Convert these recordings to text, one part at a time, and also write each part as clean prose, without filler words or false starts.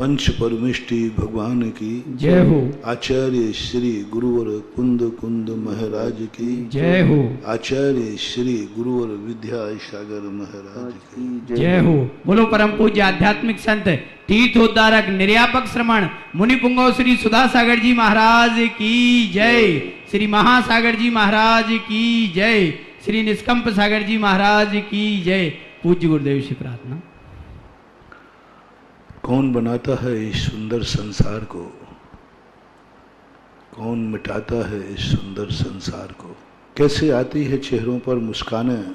पंच परमिष्टि भगवान की जय हो। आचार्य श्री गुरुवर कुंद कुंद महाराज की जय हो। आचार्य श्री गुरुवर विद्या सागर महाराज की जय हो। बोलो परम पूज्य आध्यात्मिक संत तीर्थोद्धारक निर्यापक श्रमण मुनि पुंगव श्री सुधा सागर जी महाराज की जय। श्री महासागर जी महाराज की जय। श्री निष्कंप सागर जी महाराज की जय। पूज्य गुरुदेव से प्रार्थना। कौन बनाता है इस सुंदर संसार को, कौन मिटाता है इस सुंदर संसार को। कैसे आती है चेहरों पर मुस्कानें,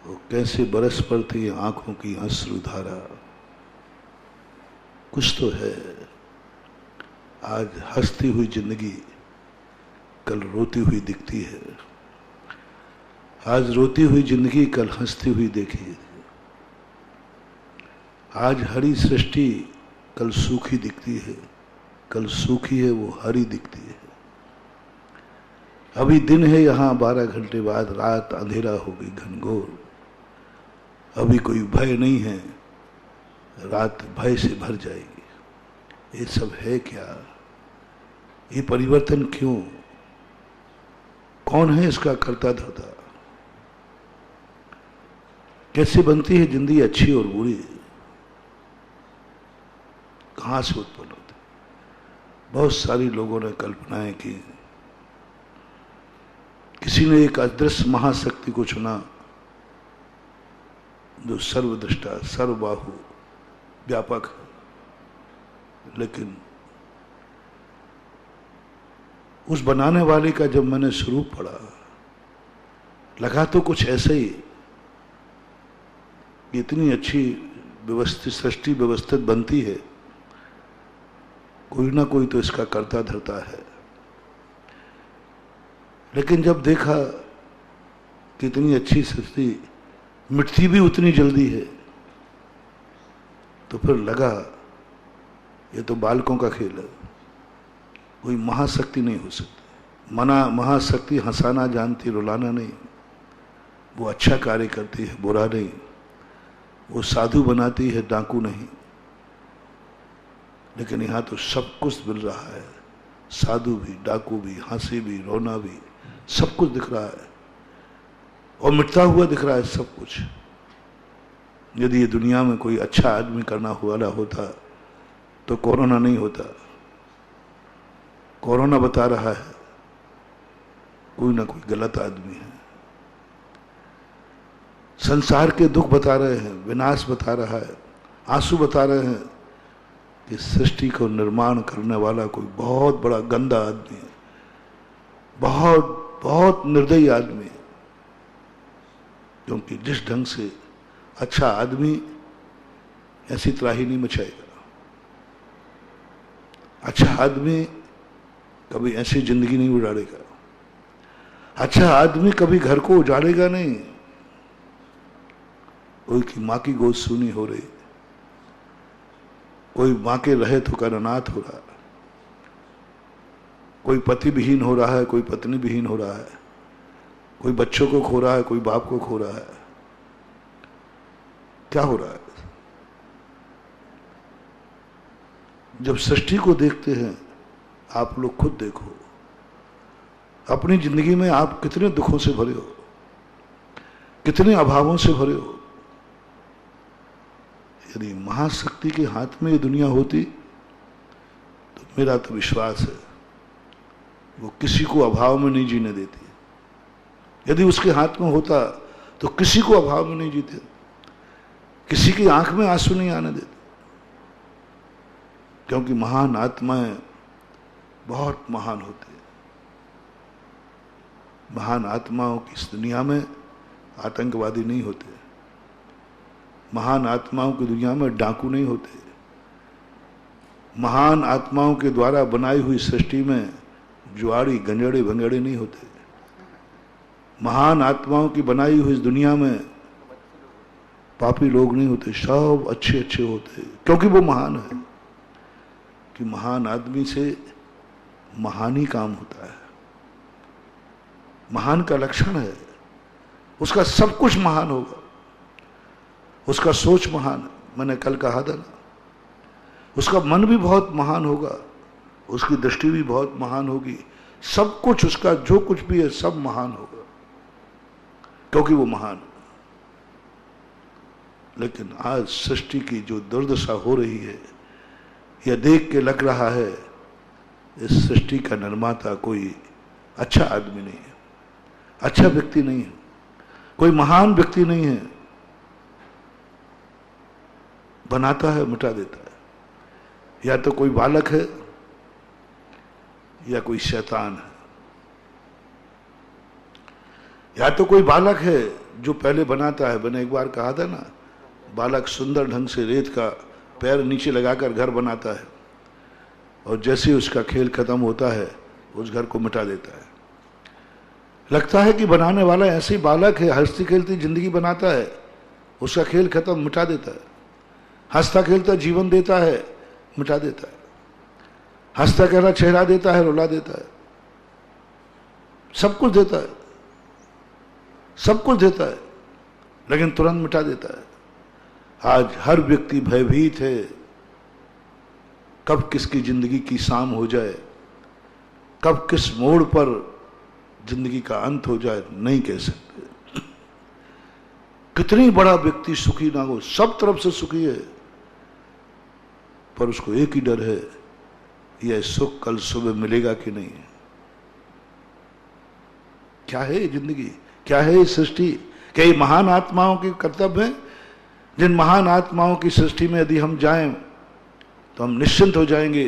वो कैसे बरस पड़ती आंखों की अश्रुधारा। कुछ तो है, आज हंसती हुई जिंदगी कल रोती हुई दिखती है, आज रोती हुई जिंदगी कल हंसती हुई देखी। आज हरी सृष्टि कल सूखी दिखती है, कल सूखी है वो हरी दिखती है। अभी दिन है यहाँ, 12 घंटे बाद रात अंधेरा होगी घनघोर। अभी कोई भय नहीं है, रात भय से भर जाएगी। ये सब है क्या? ये परिवर्तन क्यों? कौन है इसका कर्ता धर्ता? कैसे बनती है जिंदगी अच्छी और बुरी? कहां से उत्पन्न होते? बहुत सारी लोगों ने कल्पनाएं की। किसी ने एक अदृश्य महाशक्ति को चुना जो सर्वदृष्टा सर्वबाहु व्यापक है। लेकिन उस बनाने वाले का जब मैंने स्वरूप पढ़ा, लगा तो कुछ ऐसे ही। इतनी अच्छी व्यवस्थित सृष्टि व्यवस्थित बनती है, कोई ना कोई तो इसका कर्ता धर्ता है। लेकिन जब देखा कि इतनी अच्छी सृष्टि मिटती भी उतनी जल्दी है, तो फिर लगा ये तो बालकों का खेल है, कोई महाशक्ति नहीं हो सकती। महाशक्ति हंसाना जानती, रुलाना नहीं। वो अच्छा कार्य करती है, बुरा नहीं। वो साधु बनाती है, डाकू नहीं। लेकिन यहाँ तो सब कुछ मिल रहा है, साधु भी, डाकू भी, हंसी भी, रोना भी, सब कुछ दिख रहा है और मिटता हुआ दिख रहा है सब कुछ। यदि ये दुनिया में कोई अच्छा आदमी करना वाला होता तो कोरोना नहीं होता। कोरोना बता रहा है कोई ना कोई गलत आदमी है। संसार के दुख बता रहे हैं, विनाश बता रहा है, आंसू बता रहे हैं कि सृष्टि को निर्माण करने वाला कोई बहुत बड़ा गंदा आदमी है, बहुत बहुत निर्दयी आदमी है। क्योंकि जिस ढंग से अच्छा आदमी ऐसी त्राही नहीं मचाएगा, अच्छा आदमी कभी ऐसी जिंदगी नहीं उजाड़ेगा, अच्छा आदमी कभी घर को उजाड़ेगा नहीं। कोई की माँ की गोद सूनी हो रही, कोई मां के रहे तो कर अनाथ हो रहा है, कोई पति विहीन हो रहा है, कोई पत्नी विहीन हो रहा है, कोई बच्चों को खो रहा है, कोई बाप को खो रहा है। क्या हो रहा है? जब सृष्टि को देखते हैं, आप लोग खुद देखो अपनी जिंदगी में आप कितने दुखों से भरे हो, कितने अभावों से भरे हो। यदि महाशक्ति के हाथ में ये दुनिया होती तो मेरा तो विश्वास है वो किसी को अभाव में नहीं जीने देती। यदि उसके हाथ में होता तो किसी को अभाव में नहीं जीते, किसी की आंख में आंसू नहीं आने देते। क्योंकि महान आत्माएं बहुत महान होती है। महान आत्माओं की इस दुनिया में आतंकवादी नहीं होते, महान आत्माओं की दुनिया में डाकू नहीं होते, महान आत्माओं के द्वारा बनाई हुई सृष्टि में जुआड़ी गंजेड़े भंगेड़े नहीं होते, महान आत्माओं की बनाई हुई इस दुनिया में पापी लोग नहीं होते, सब अच्छे अच्छे होते। क्योंकि वो महान है, कि महान आदमी से महान ही काम होता है। महान का लक्षण है उसका सब कुछ महान होगा, उसका सोच महान है। मैंने कल कहा था ना, उसका मन भी बहुत महान होगा, उसकी दृष्टि भी बहुत महान होगी, सब कुछ उसका जो कुछ भी है सब महान होगा, क्योंकि वो महान है। लेकिन आज सृष्टि की जो दुर्दशा हो रही है, यह देख के लग रहा है इस सृष्टि का निर्माता कोई अच्छा आदमी नहीं है, अच्छा व्यक्ति नहीं है, कोई महान व्यक्ति नहीं है। बनाता है, मिटा देता है। या तो कोई बालक है या कोई शैतान है। या तो कोई बालक है जो पहले बनाता है। मैंने एक बार कहा था ना, बालक सुंदर ढंग से रेत का पैर नीचे लगाकर घर बनाता है और जैसे उसका खेल खत्म होता है उस घर को मिटा देता है। लगता है कि बनाने वाला ऐसे ही बालक है, हंसती खेलती जिंदगी बनाता है, उसका खेल खत्म, मिटा देता है। हंसता खेलता जीवन देता है, मिटा देता है। हंसता खेला चेहरा देता है, रुला देता है, सब कुछ देता है, सब कुछ देता है, लेकिन तुरंत मिटा देता है। आज हर व्यक्ति भयभीत है, कब किसकी जिंदगी की शाम हो जाए, कब किस मोड़ पर जिंदगी का अंत हो जाए, नहीं कह सकते। कितनी बड़ा व्यक्ति सुखी ना हो, सब तरफ से सुखी है, पर उसको एक ही डर है, यह सुख कल सुबह मिलेगा कि नहीं। क्या है ये जिंदगी, क्या है ये सृष्टि? क्या ये महान आत्माओं के कर्तव्य है? जिन महान आत्माओं की सृष्टि में यदि हम जाएं तो हम निश्चिंत हो जाएंगे,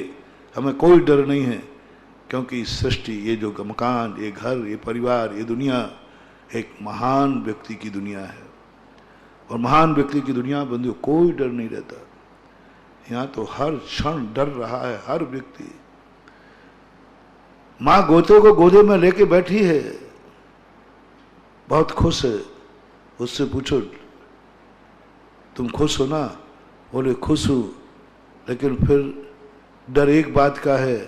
हमें कोई डर नहीं है, क्योंकि सृष्टि, ये जो मकान, ये घर, ये परिवार, ये दुनिया एक महान व्यक्ति की दुनिया है। और महान व्यक्ति की दुनिया बंदियों कोई डर नहीं रहता। यहां तो हर क्षण डर रहा है हर व्यक्ति। मां गोते को गोदे में लेके बैठी है, बहुत खुश है। उससे पूछो तुम खुश हो ना? बोले खुश हूं, लेकिन फिर डर एक बात का है,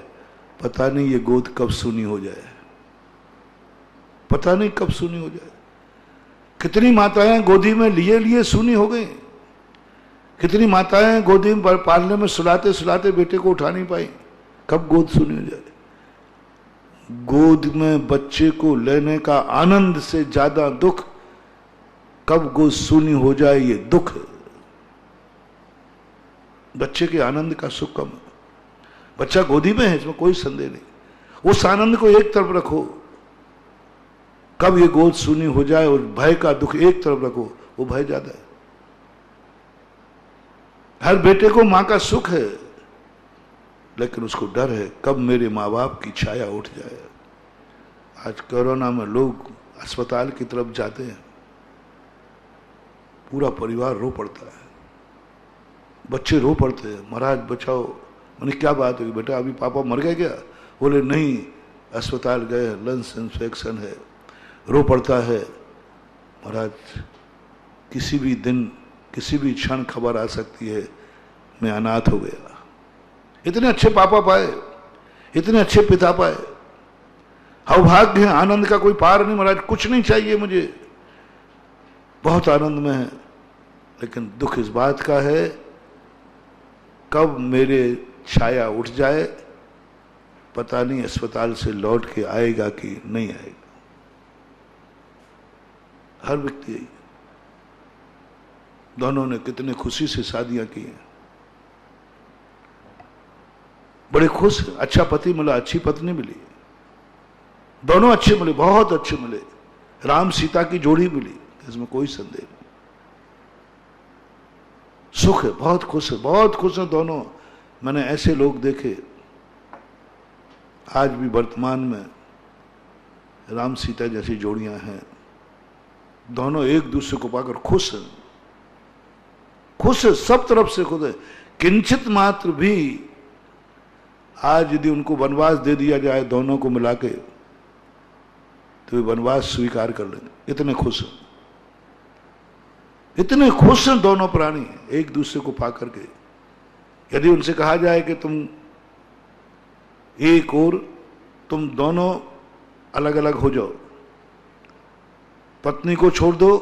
पता नहीं ये गोद कब सूनी हो जाए, पता नहीं कब सूनी हो जाए। कितनी माताएं गोदी में लिए लिए सूनी हो गई, कितनी माताएं गोदी में पालने में सुलाते सुलाते बेटे को उठा नहीं पाई, कब गोद सूनी हो जाए। गोद में बच्चे को लेने का आनंद से ज्यादा दुख कब गोद सूनी हो जाए, ये दुख है। बच्चे के आनंद का सुख कम है। बच्चा गोदी में है, इसमें कोई संदेह नहीं। उस आनंद को एक तरफ रखो, कब ये गोद सूनी हो जाए, और भय का दुख एक तरफ रखो, वो भय ज्यादा है। हर बेटे को मां का सुख है, लेकिन उसको डर है कब मेरे माँ बाप की छाया उठ जाए। आज कोरोना में लोग अस्पताल की तरफ जाते हैं, पूरा परिवार रो पड़ता है, बच्चे रो पड़ते हैं, महाराज बचाओ। मैंने क्या बात होगी बेटा, अभी पापा मर गए क्या? बोले नहीं, अस्पताल गए, लंग्स इन्फेक्शन है। रो पड़ता है, महाराज किसी भी दिन किसी भी क्षण खबर आ सकती है, मैं अनाथ हो गया। इतने अच्छे पापा पाए, इतने अच्छे पिता पाए, सौभाग्य है, आनंद का कोई पार नहीं। महाराज कुछ नहीं चाहिए मुझे, बहुत आनंद में है, लेकिन दुख इस बात का है कब मेरे छाया उठ जाए, पता नहीं अस्पताल से लौट के आएगा कि नहीं आएगा। हर व्यक्ति, दोनों ने कितने खुशी से शादियां की हैं, बड़े खुश, अच्छा पति मिला, अच्छी पत्नी मिली, दोनों अच्छे मिले, बहुत अच्छे मिले, राम सीता की जोड़ी मिली, इसमें कोई संदेह नहीं। सुख है, बहुत खुश है, बहुत खुश है दोनों। मैंने ऐसे लोग देखे आज भी वर्तमान में, राम सीता जैसी जोड़ियां हैं, दोनों एक दूसरे को पाकर खुश हैं, खुश है, सब तरफ से खुश है। किंचित मात्र भी आज यदि उनको वनवास दे दिया जाए दोनों को मिला के, तो वे वनवास स्वीकार कर लेंगे, इतने खुश हैं, इतने खुश हैं दोनों प्राणी एक दूसरे को पाकर के। यदि उनसे कहा जाए कि तुम एक और तुम दोनों अलग अलग हो जाओ, पत्नी को छोड़ दो,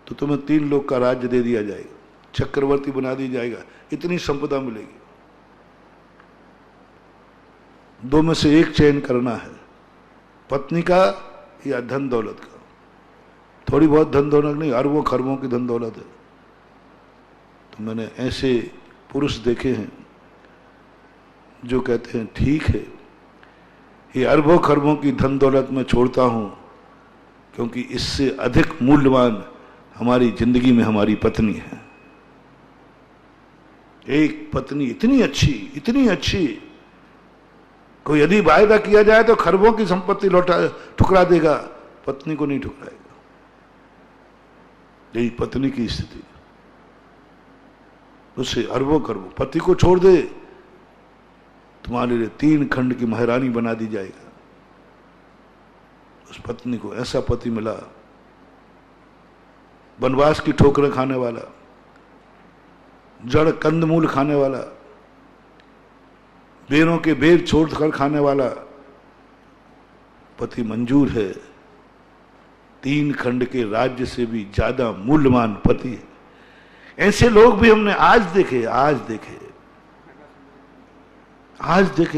तो तुम्हें 3 लोग का राज्य दे दिया जाएगा, चक्रवर्ती बना दी जाएगा, इतनी संपदा मिलेगी। दो में से एक चयन करना है, पत्नी का या धन दौलत का। थोड़ी बहुत धन दौलत नहीं, अरबों खरबों की धन दौलत है। तो मैंने ऐसे पुरुष देखे हैं जो कहते हैं ठीक है, ये अरबों खरबों की धन दौलत मैं छोड़ता हूं, क्योंकि इससे अधिक मूल्यवान हमारी जिंदगी में हमारी पत्नी है। एक पत्नी इतनी अच्छी, कोई यदि वायदा किया जाए तो खरबों की संपत्ति ठुकरा देगा, पत्नी को नहीं ठुकराएगा। यही पत्नी की स्थिति। उसे अरबों खरबों, पति को छोड़ दे, तुम्हारे लिए 3 खंड की महारानी बना दी जाएगा। उस पत्नी को ऐसा पति मिला, वनवास की ठोकरें खाने वाला, जड़ कंदमूल खाने वाला, बेरों के बेर छोड़कर खाने वाला पति मंजूर है। 3 खंड के राज्य से भी ज्यादा मूल्यवान पति है। ऐसे लोग भी हमने आज देखे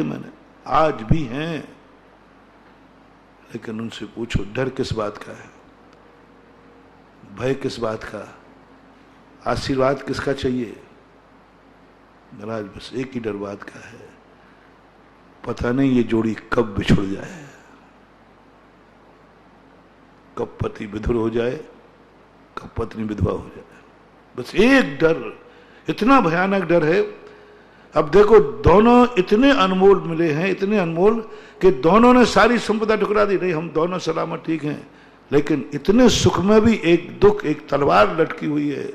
मैंने, आज भी हैं। लेकिन उनसे पूछो डर किस बात का है, भय किस बात का, आशीर्वाद किसका चाहिए? महाराज बस एक ही डर बात का है, पता नहीं ये जोड़ी कब बिछुड़ जाए, कब पति विधुर हो जाए, कब पत्नी विधवा हो जाए। बस एक डर, इतना भयानक डर है। अब देखो दोनों इतने अनमोल मिले हैं, इतने अनमोल कि दोनों ने सारी संपदा ठुकरा दी। नहीं, हम दोनों सलामत ठीक हैं, लेकिन इतने सुख में भी एक दुख, एक तलवार लटकी हुई है।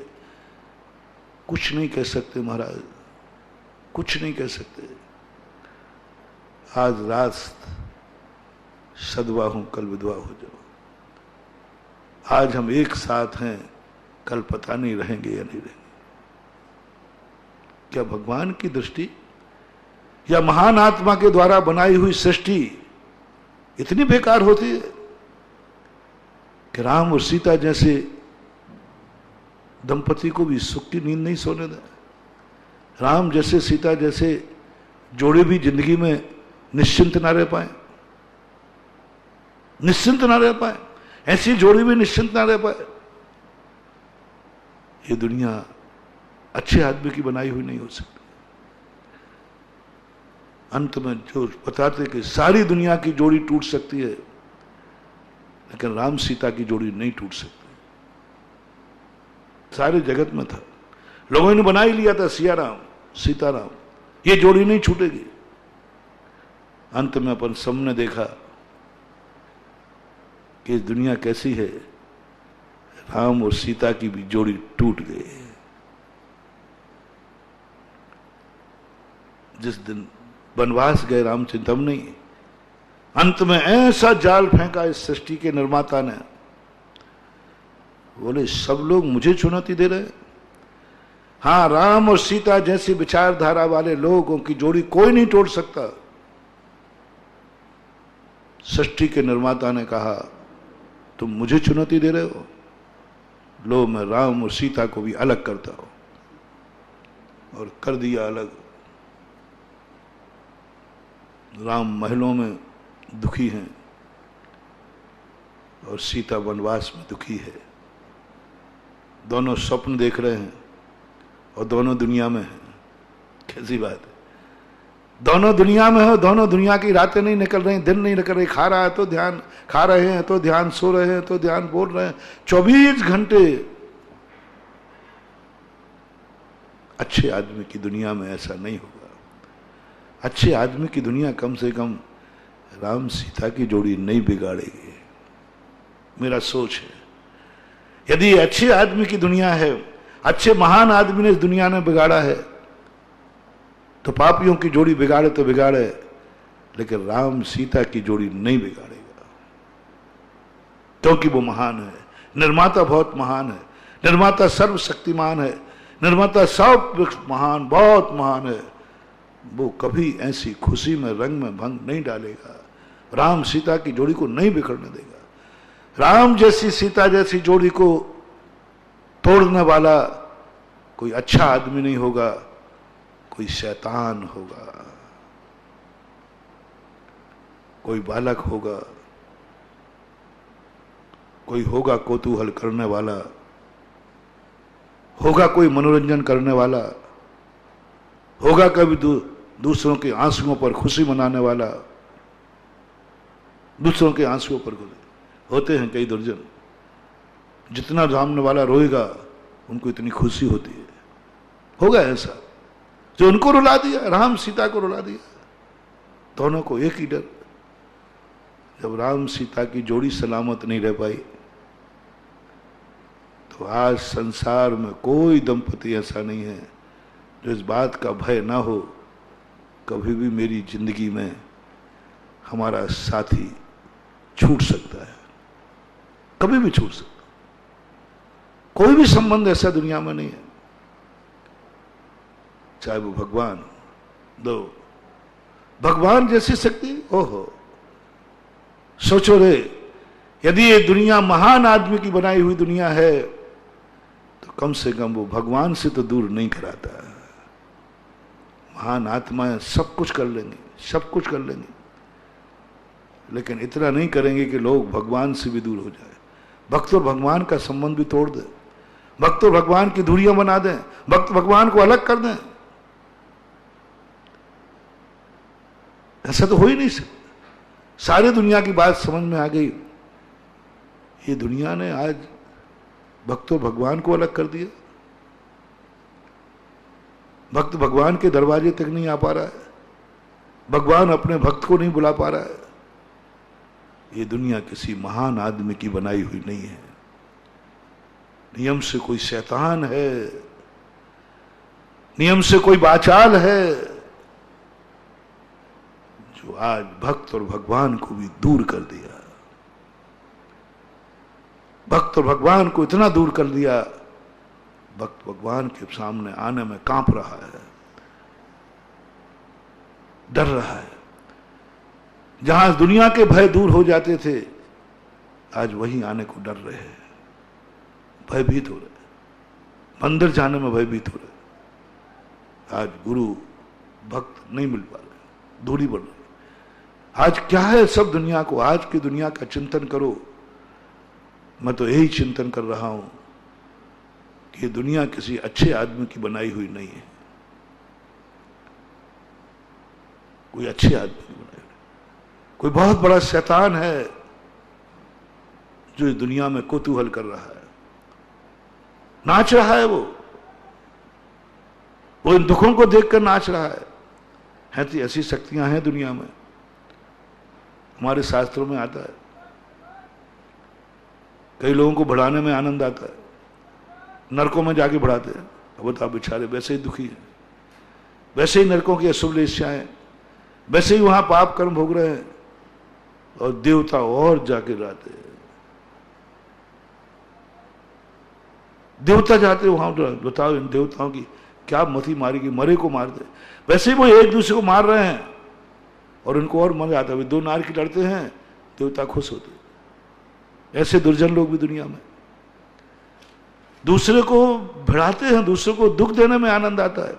कुछ नहीं कह सकते महाराज, कुछ नहीं कह सकते। आज रात सदवा हूं, कल विधवा हो जाओ। आज हम एक साथ हैं, कल पता नहीं रहेंगे या नहीं रहेंगे। क्या भगवान की दृष्टि या महान आत्मा के द्वारा बनाई हुई सृष्टि इतनी बेकार होती है कि राम और सीता जैसे दंपति को भी सुख की नींद नहीं सोने दें? राम जैसे, सीता जैसे जोड़े भी जिंदगी में निश्चिंत ना रह पाए, निश्चिंत ना रह पाए, ऐसी जोड़ी भी निश्चिंत ना रह पाए। ये दुनिया अच्छे आदमी की बनाई हुई नहीं हो सकती। अंत में जो बताते कि सारी दुनिया की जोड़ी टूट सकती है, लेकिन राम सीता की जोड़ी नहीं टूट सकती। सारे जगत में था, लोगों ने बना ही लिया था सिया राम सीताराम, ये जोड़ी नहीं छूटेगी। अंत में अपन सबने देखा कि दुनिया कैसी है, राम और सीता की भी जोड़ी टूट गई। जिस दिन वनवास गए रामचंद्र, हम नहीं, अंत में ऐसा जाल फेंका इस सृष्टि के निर्माता ने, बोले सब लोग मुझे चुनौती दे रहे हैं। हाँ, राम और सीता जैसी विचारधारा वाले लोगों की जोड़ी कोई नहीं तोड़ सकता। सृष्टि के निर्माता ने कहा तुम मुझे चुनौती दे रहे हो, लो मैं राम और सीता को भी अलग करता हूं। और कर दिया अलग। राम महलों में दुखी हैं और सीता वनवास में दुखी है। दोनों स्वप्न देख रहे हैं और दोनों दुनिया में हैं। कैसी बात है, दोनों दुनिया में हो, दोनों दुनिया की रातें नहीं निकल रही, दिन नहीं निकल रही। खा रहा है तो ध्यान, खा रहे हैं तो ध्यान, सो रहे हैं तो ध्यान, बोल रहे हैं 24 घंटे। अच्छे आदमी की दुनिया में ऐसा नहीं होगा। अच्छे आदमी की दुनिया कम से कम राम सीता की जोड़ी नहीं बिगाड़ेगी, मेरा सोच है। यदि अच्छे आदमी की दुनिया है, अच्छे महान आदमी ने इस दुनिया में बिगाड़ा है, तो पापियों की जोड़ी बिगाड़े तो बिगाड़े, लेकिन राम सीता की जोड़ी नहीं बिगाड़ेगा, क्योंकि वो महान है। निर्माता बहुत महान है, निर्माता सर्वशक्तिमान है, निर्माता सब महान, बहुत महान है। वो कभी ऐसी खुशी में, रंग में भंग नहीं डालेगा। राम सीता की जोड़ी को नहीं बिखरने देगा। राम जैसी सीता जैसी जोड़ी को तोड़ने वाला कोई अच्छा आदमी नहीं होगा, कोई शैतान होगा, कोई बालक होगा, कोई होगा कौतूहल करने वाला, होगा कोई मनोरंजन करने वाला, होगा कभी दूसरों के आंसुओं पर खुशी मनाने वाला, दूसरों के आंसुओं पर खुशी। होते हैं कई दुर्जन, जितना सामने वाला रोएगा उनको इतनी खुशी होती है। होगा ऐसा जो उनको रुला दिया, राम सीता को रुला दिया, दोनों को एक ही डर। जब राम सीता की जोड़ी सलामत नहीं रह पाई, तो आज संसार में कोई दंपति ऐसा नहीं है जो इस बात का भय ना हो कभी भी मेरी जिंदगी में हमारा साथी छूट सकता है, कभी भी छूट सकता। कोई भी संबंध ऐसा दुनिया में नहीं है, चाहे वो भगवान दो, भगवान जैसी शक्ति। ओहो, सोचो रे, यदि ये दुनिया महान आदमी की बनाई हुई दुनिया है तो कम से कम वो भगवान से तो दूर नहीं कराता। महान आत्माएं सब कुछ कर लेंगे, सब कुछ कर लेंगे, लेकिन इतना नहीं करेंगे कि लोग भगवान से भी दूर हो जाए। भक्त और भगवान का संबंध भी तोड़ दें, भक्त और भगवान की दूरियां बना दें, भक्त भगवान को अलग कर दें। ऐसा तो हो ही नहीं सकता। सारी दुनिया की बात समझ में आ गई। ये दुनिया ने आज भक्त और भगवान को अलग कर दिया। भक्त भगवान के दरवाजे तक नहीं आ पा रहा है, भगवान अपने भक्त को नहीं बुला पा रहा है। ये दुनिया किसी महान आदमी की बनाई हुई नहीं है। नियम से कोई शैतान है, नियम से कोई वाचाल है जो आज भक्त और भगवान को भी दूर कर दिया। भक्त और भगवान को इतना दूर कर दिया, भक्त भगवान के सामने आने में कांप रहा है, डर रहा है। जहां दुनिया के भय दूर हो जाते थे, आज वहीं आने को डर रहे हैं, भयभीत हो रहे, मंदिर जाने में भयभीत हो रहे। आज गुरु भक्त नहीं मिल पा रहे, दूरी बढ़ रही। आज क्या है, सब दुनिया को, आज की दुनिया का चिंतन करो। मैं तो यही चिंतन कर रहा हूं कि दुनिया किसी अच्छे आदमी की बनाई हुई नहीं है, कोई अच्छे आदमी की बनाई हुई, कोई बहुत बड़ा शैतान है जो इस दुनिया में कौतूहल कर रहा है, नाच रहा है। वो इन दुखों को देखकर नाच रहा है। तो ऐसी शक्तियां हैं दुनिया में। हमारे शास्त्रों में आता है, कई लोगों को बढ़ाने में आनंद आता है, नरकों में जाके बढ़ाते हैं। अब बताओ, बेचारे वैसे ही दुखी हैं, वैसे ही नरकों की अशुभ इच्छाएं, वैसे ही वहां पाप कर्म भोग रहे हैं, और देवता और जाके रहते हैं। देवता जाते वहां, बताओ इन देवताओं की क्या मति मारेगी, मरे को मार दे। वैसे ही वो एक दूसरे को मार रहे हैं और उनको और मजा आता है। दो नार की लड़ते हैं, देवता खुश होते। ऐसे दुर्जन लोग भी दुनिया में दूसरे को भिड़ाते हैं, दूसरे को दुख देने में आनंद आता है।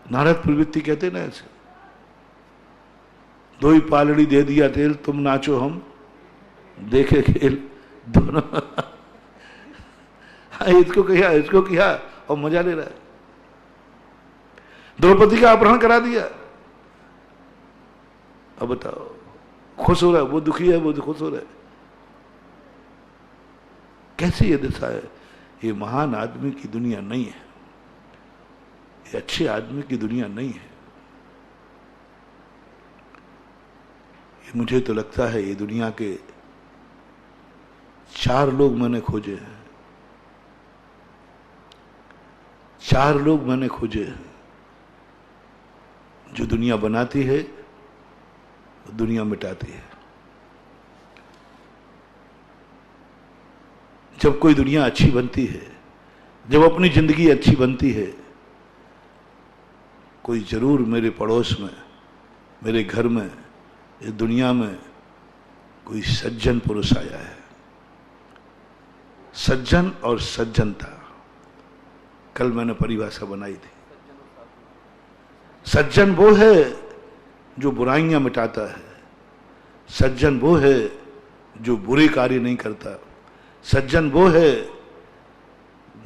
नारद प्रवृत्ति कहते ना ऐसे, दो ही पालड़ी दे दिया तेल, तुम नाचो हम देखे खेल। दोनों इसको किया और मजा ले रहा है। द्रौपदी का अपहरण करा दिया, अब बताओ, खुश हो रहा है, वो दुखी है, वो खुश हो रहा है। कैसे ये दशा है? ये महान आदमी की दुनिया नहीं है, ये अच्छे आदमी की दुनिया नहीं है। ये मुझे तो लगता है ये दुनिया के 4 लोग मैंने खोजे हैं, 4 लोग मैंने खोजे हैं जो दुनिया बनाती है, दुनिया मिटाती है। जब कोई दुनिया अच्छी बनती है, जब अपनी जिंदगी अच्छी बनती है, कोई जरूर मेरे पड़ोस में, मेरे घर में, इस दुनिया में कोई सज्जन पुरुष आया है, सज्जन और सज्जनता, कल मैंने परिभाषा बनाई थी। सज्जन वो है जो बुराइयां मिटाता है, सज्जन वो है जो बुरे कार्य नहीं करता, सज्जन वो है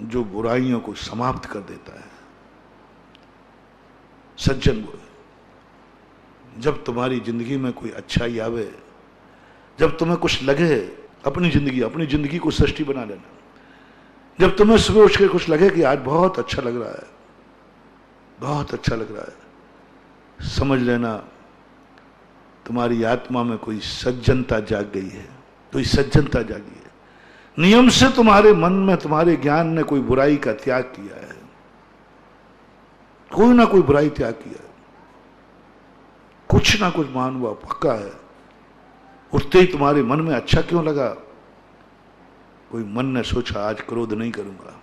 जो बुराइयों को समाप्त कर देता है। सज्जन वो है। जब तुम्हारी जिंदगी में कोई अच्छाई आवे, जब तुम्हें कुछ लगे, अपनी जिंदगी को सृष्टि बना लेना। जब तुम्हें सुबह उठ के कुछ लगे कि आज बहुत अच्छा लग रहा है, बहुत अच्छा लग रहा है, समझ लेना तुम्हारी आत्मा में कोई सज्जनता जाग गई है, कोई सज्जनता जागी है। नियम से तुम्हारे मन में, तुम्हारे ज्ञान ने कोई बुराई का त्याग किया है, कोई ना कोई बुराई त्याग किया है, कुछ ना कुछ मान हुआ पक्का है। उठते ही तुम्हारे मन में अच्छा क्यों लगा? कोई मन ने सोचा आज क्रोध नहीं करूंगा,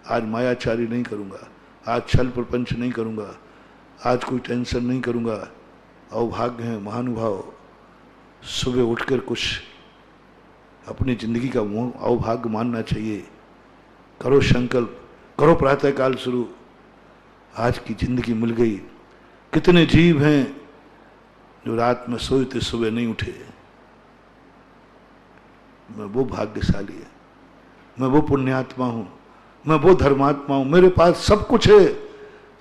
आज मायाचारी नहीं करूंगा, आज छल प्रपंच नहीं करूंगा, आज कोई टेंशन नहीं करूंगा। अवभाग्य है महानुभाव, सुबह उठकर कुछ अपनी जिंदगी का अवभाग्य मानना चाहिए। करो संकल्प, करो प्रातःकाल शुरू, आज की जिंदगी मिल गई। कितने जीव हैं जो रात में सोए थे सुबह नहीं उठे। मैं वो भाग्यशाली है, मैं वो पुण्यात्मा हूं, मैं वो धर्मात्मा हूं, मेरे पास सब कुछ है।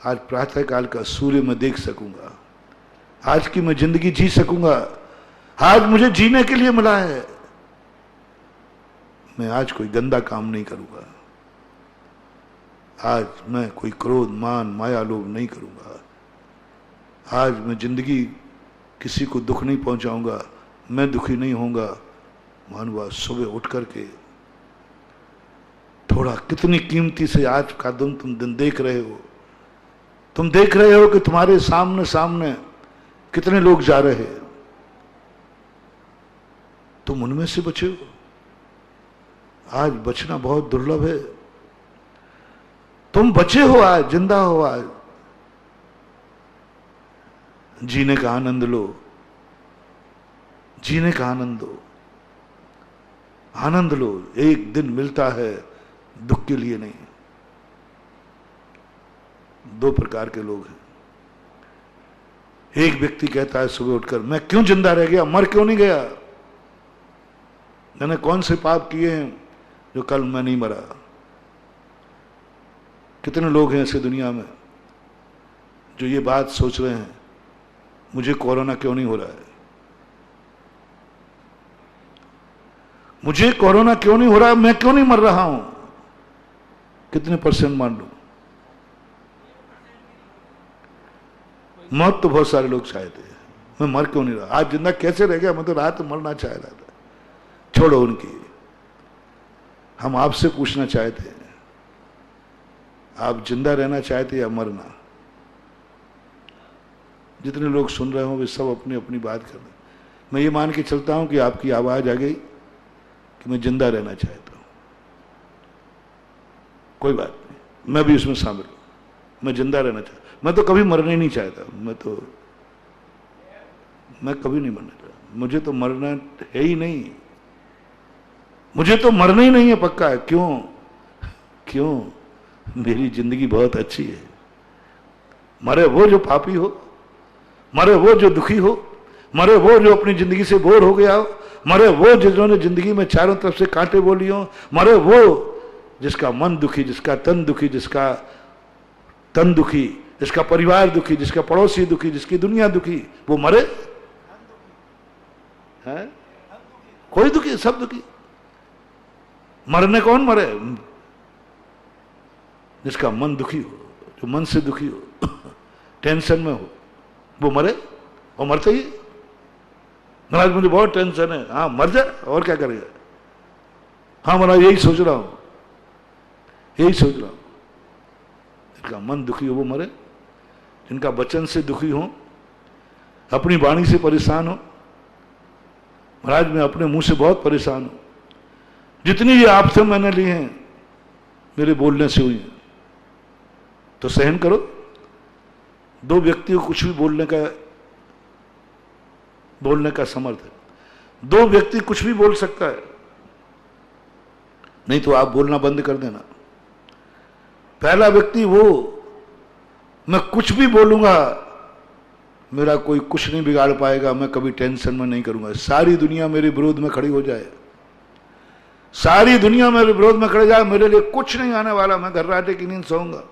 आज प्रातःकाल का सूर्य मैं देख सकूंगा, आज की मैं जिंदगी जी सकूंगा, आज मुझे जीने के लिए मिला है। मैं आज कोई गंदा काम नहीं करूंगा, आज मैं कोई क्रोध मान माया लोभ नहीं करूंगा, आज मैं जिंदगी किसी को दुख नहीं पहुंचाऊंगा, मैं दुखी नहीं होऊंगा। मानवा सुबह उठ करके थोड़ा, कितनी कीमती से आज का दिन तुम देख रहे हो। तुम देख रहे हो कि तुम्हारे सामने सामने कितने लोग जा रहे हैं, तुम उनमें से बचे हो। आज बचना बहुत दुर्लभ है। तुम बचे हो, आज जिंदा हो, आज जीने का आनंद लो, जीने का आनंद लो, आनंद लो। एक दिन मिलता है दुख के लिए नहीं। दो प्रकार के लोग हैं। एक व्यक्ति कहता है सुबह उठकर, मैं क्यों जिंदा रह गया, मर क्यों नहीं गया, मैंने कौन से पाप किए हैं जो कल मैं नहीं मरा। कितने लोग हैं ऐसे दुनिया में जो ये बात सोच रहे हैं, मुझे कोरोना क्यों नहीं हो रहा है, मुझे कोरोना क्यों नहीं हो रहा है, मैं क्यों नहीं मर रहा हूं। कितने परसेंट मान लो, मौत तो बहुत सारे लोग चाहते हैं, मैं मर क्यों नहीं रहा, आज जिंदा कैसे रह गया, मैं तो रात मरना चाह रहा था। छोड़ो उनकी, हम आपसे पूछना चाहते हैं, आप जिंदा रहना चाहते या मरना। जितने लोग सुन रहे हो वे सब अपनी अपनी बात कर रहे हैं। मैं ये मान के चलता हूं कि आपकी आवाज आ गई कि मैं जिंदा रहना चाहता हूं। कोई बात नहीं, मैं भी उसमें शामिल हूं, मैं जिंदा रहना चाहता। मैं तो कभी मरना ही नहीं चाहता, मैं कभी नहीं मरना चाहता। मुझे तो मरना है ही नहीं, मुझे तो मरना ही नहीं है पक्का है। क्यों मेरी जिंदगी बहुत अच्छी है। मरे वो जो पापी हो, मरे वो जो दुखी हो, मरे वो जो अपनी जिंदगी से बोर हो गया हो, मरे वो जिन्होंने जिंदगी में चारों तरफ से कांटे बोली हो, मरे वो जिसका मन दुखी, जिसका तन दुखी, जिसका परिवार दुखी, जिसका पड़ोसी दुखी, जिसकी दुनिया दुखी, वो मरे है। कोई दुखी, सब दुखी। मरने कौन मरे? जिसका मन दुखी हो, जो मन से दुखी हो, टेंशन में हो, वो मरे। और मरते ही महाराज मुझे बहुत टेंशन है, हाँ मर जाए और क्या करेगा। हाँ महाराज यही सोच रहा हूं, जिनका मन दुखी हो वो मरे। जिनका वचन से दुखी हो, अपनी वाणी से परेशान हो, महाराज मैं अपने मुंह से बहुत परेशान हूं, जितनी ये आपसे मैंने ली हैं मेरे बोलने से हुई हैं, तो सहन करो। दो व्यक्ति को कुछ भी बोलने का समर्थ है। दो व्यक्ति कुछ भी बोल सकता है, नहीं तो आप बोलना बंद कर देना। पहला व्यक्ति वो, मैं कुछ भी बोलूंगा मेरा कोई कुछ नहीं बिगाड़ पाएगा, मैं कभी टेंशन में नहीं करूंगा। सारी दुनिया मेरे विरोध में खड़ी हो जाए, सारी दुनिया मेरे विरोध में खड़े जाए, मेरे लिए कुछ नहीं आने वाला, मैं घर्राटे की नींद सोऊंगा,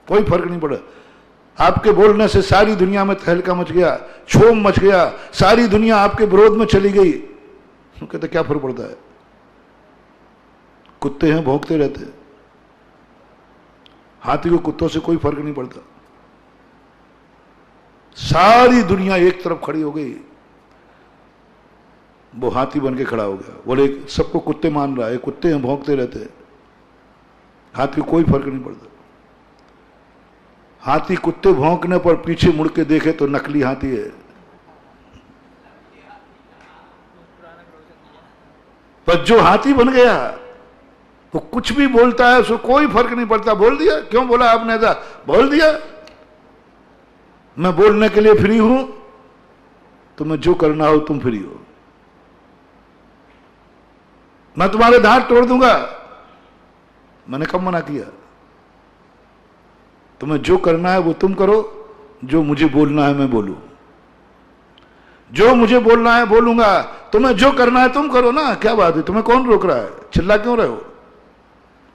कोई फर्क नहीं पड़ा। आपके बोलने से सारी दुनिया में तहलका मच गया, क्षोभ मच गया, सारी दुनिया आपके विरोध में चली गई, तो कहते क्या फर्क पड़ता है? कुत्ते हैं भौंकते रहते हैं, हाथी को कुत्तों से कोई फर्क नहीं पड़ता। सारी दुनिया एक तरफ खड़ी हो गई, वो हाथी बन के खड़ा हो गया, बोले सबको कुत्ते मान रहा है, कुत्ते हैं भौंकते रहते हैं, हाथी को कोई फर्क नहीं पड़ता। हाथी कुत्ते भौंकने पर पीछे मुड़ के देखे तो नकली हाथी है। पर जो हाथी बन गया वो कुछ भी बोलता है, उसको कोई फर्क नहीं पड़ता। बोल दिया, क्यों बोला आपने ऐसा? बोल दिया, मैं बोलने के लिए फ्री हूं, तुम्हें जो करना हो तुम फ्री हो, मैं तुम्हारे दांत तोड़ दूंगा, मैंने कब मना किया? तुम्हें जो करना है वो तुम करो, जो मुझे बोलना है मैं बोलूं, जो मुझे बोलना है बोलूंगा, तुम्हें जो करना है तुम करो ना, क्या बात है? तुम्हें कौन रोक रहा है? चिल्ला क्यों रहे हो?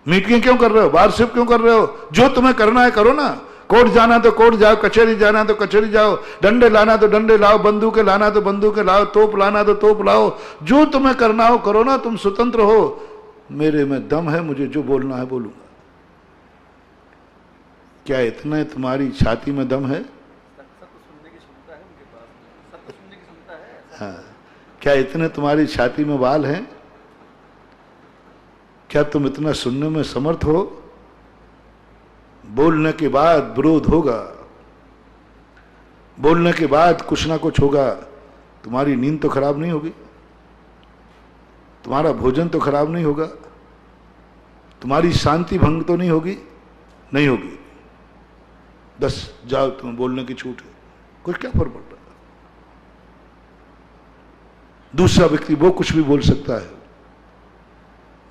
मीटिंग क्यों कर रहे हो? बारशिप क्यों कर रहे हो? जो तुम्हें करना है करो ना। कोर्ट जाना तो कोर्ट जाओ, कचहरी जाना तो कचहरी जाओ, डंडे लाना तो डंडे लाओ, बंदूकें लाना तो बंदूकें लाओ, तोप लाना तो तोप लाओ, जो तुम्हें करना हो करो ना, तुम स्वतंत्र हो। मेरे में दम है, मुझे जो बोलना है बोलूंगा। क्या इतना तुम्हारी छाती में दम है? हाँ, क्या इतने तुम्हारी छाती में बाल हैं? क्या तुम इतना सुनने में समर्थ हो? बोलने के बाद विरोध होगा, बोलने के बाद कुछ ना कुछ होगा। तुम्हारी नींद तो खराब नहीं होगी, तुम्हारा भोजन तो खराब नहीं होगा, तुम्हारी शांति भंग तो नहीं होगी? नहीं होगी। बस जाओ, तुम्हें बोलने की छूट है, कुछ क्या फर्क पड़ता है? दूसरा व्यक्ति वो कुछ भी बोल सकता है,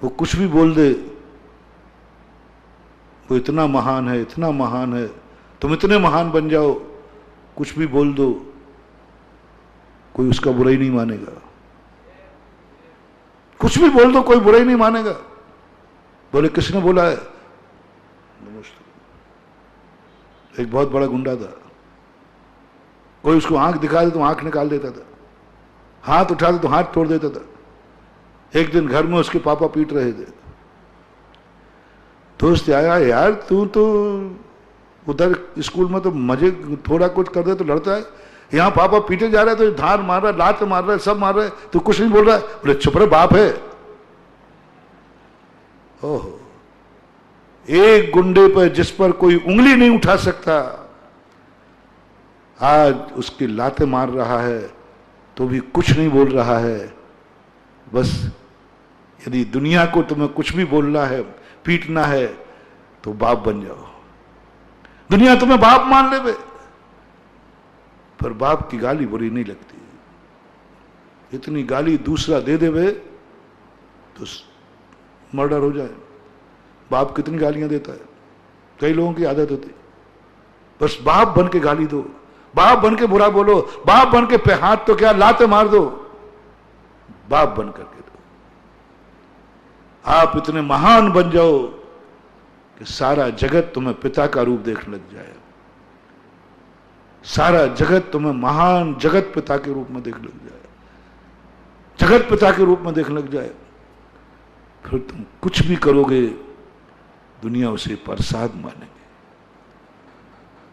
वो कुछ भी बोल दे, वो इतना महान है, इतना महान है, तुम इतने महान बन जाओ, कुछ भी बोल दो, कोई उसका बुराई नहीं मानेगा। कुछ भी बोल दो, कोई बुराई नहीं मानेगा। बोले किसने बोला है? एक बहुत बड़ा गुंडा था, कोई उसको आंख दिखा दे तो आंख निकाल देता था, हाथ उठा दे तो हाथ तोड़ देता था। एक दिन घर में उसके पापा पीट रहे थे, दोस्त आया, यार तू तो उधर स्कूल में तो मजे थोड़ा कुछ कर दे तो लड़ता है, यहाँ पापा पीटे जा रहे हैं तो धार मार रहा है, लात मार रहा है, सब मार रहा है, तो कुछ नहीं बोल रहा है। बोले चुप रहे, बाप है। ओहो, एक गुंडे पर जिस पर कोई उंगली नहीं उठा सकता, आज उसकी लातें मार रहा है तो भी कुछ नहीं बोल रहा है। बस यदि दुनिया को तुम्हें कुछ भी बोलना है, पीटना है, तो बाप बन जाओ। दुनिया तुम्हें बाप मान ले, पर बाप की गाली बुरी नहीं लगती। इतनी गाली दूसरा दे देवे तो मर्डर हो जाए। बाप कितनी गालियां देता है, कई लोगों की आदत होती, बस बाप बन के गाली दो, बाप बन के बुरा बोलो, बाप बन के पे हाथ तो क्या लाते मार दो, बाप बन करके दो। आप इतने महान बन जाओ कि सारा जगत तुम्हें पिता का रूप देखने लग जाए, सारा जगत तुम्हें महान जगत पिता के रूप में देखने लग जाए, जगत पिता के रूप में देखने लग जाए। फिर तुम कुछ भी करोगे, दुनिया उसे प्रसाद मानेगी।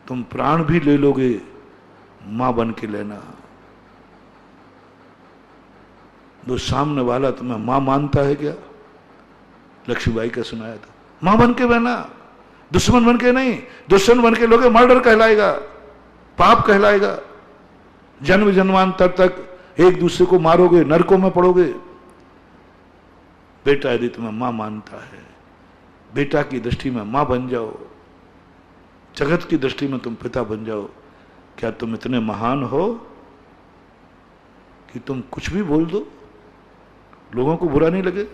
तुम प्राण भी ले लोगे, मां बन के लेना। वो सामने वाला तुम्हें मां मानता है क्या? लक्ष्मीबाई का सुनाया था, मां बन के रहना, दुश्मन बन के नहीं। दुश्मन बन के लोगे मर्डर कहलाएगा, पाप कहलाएगा। जन्म जन्मांतर तक एक दूसरे को मारोगे, नरकों में पड़ोगे। बेटा यदि तुम्हें मां मानता है, बेटा की दृष्टि में मां बन जाओ, जगत की दृष्टि में तुम पिता बन जाओ। क्या तुम इतने महान हो कि तुम कुछ भी बोल दो, लोगों को बुरा नहीं लगे?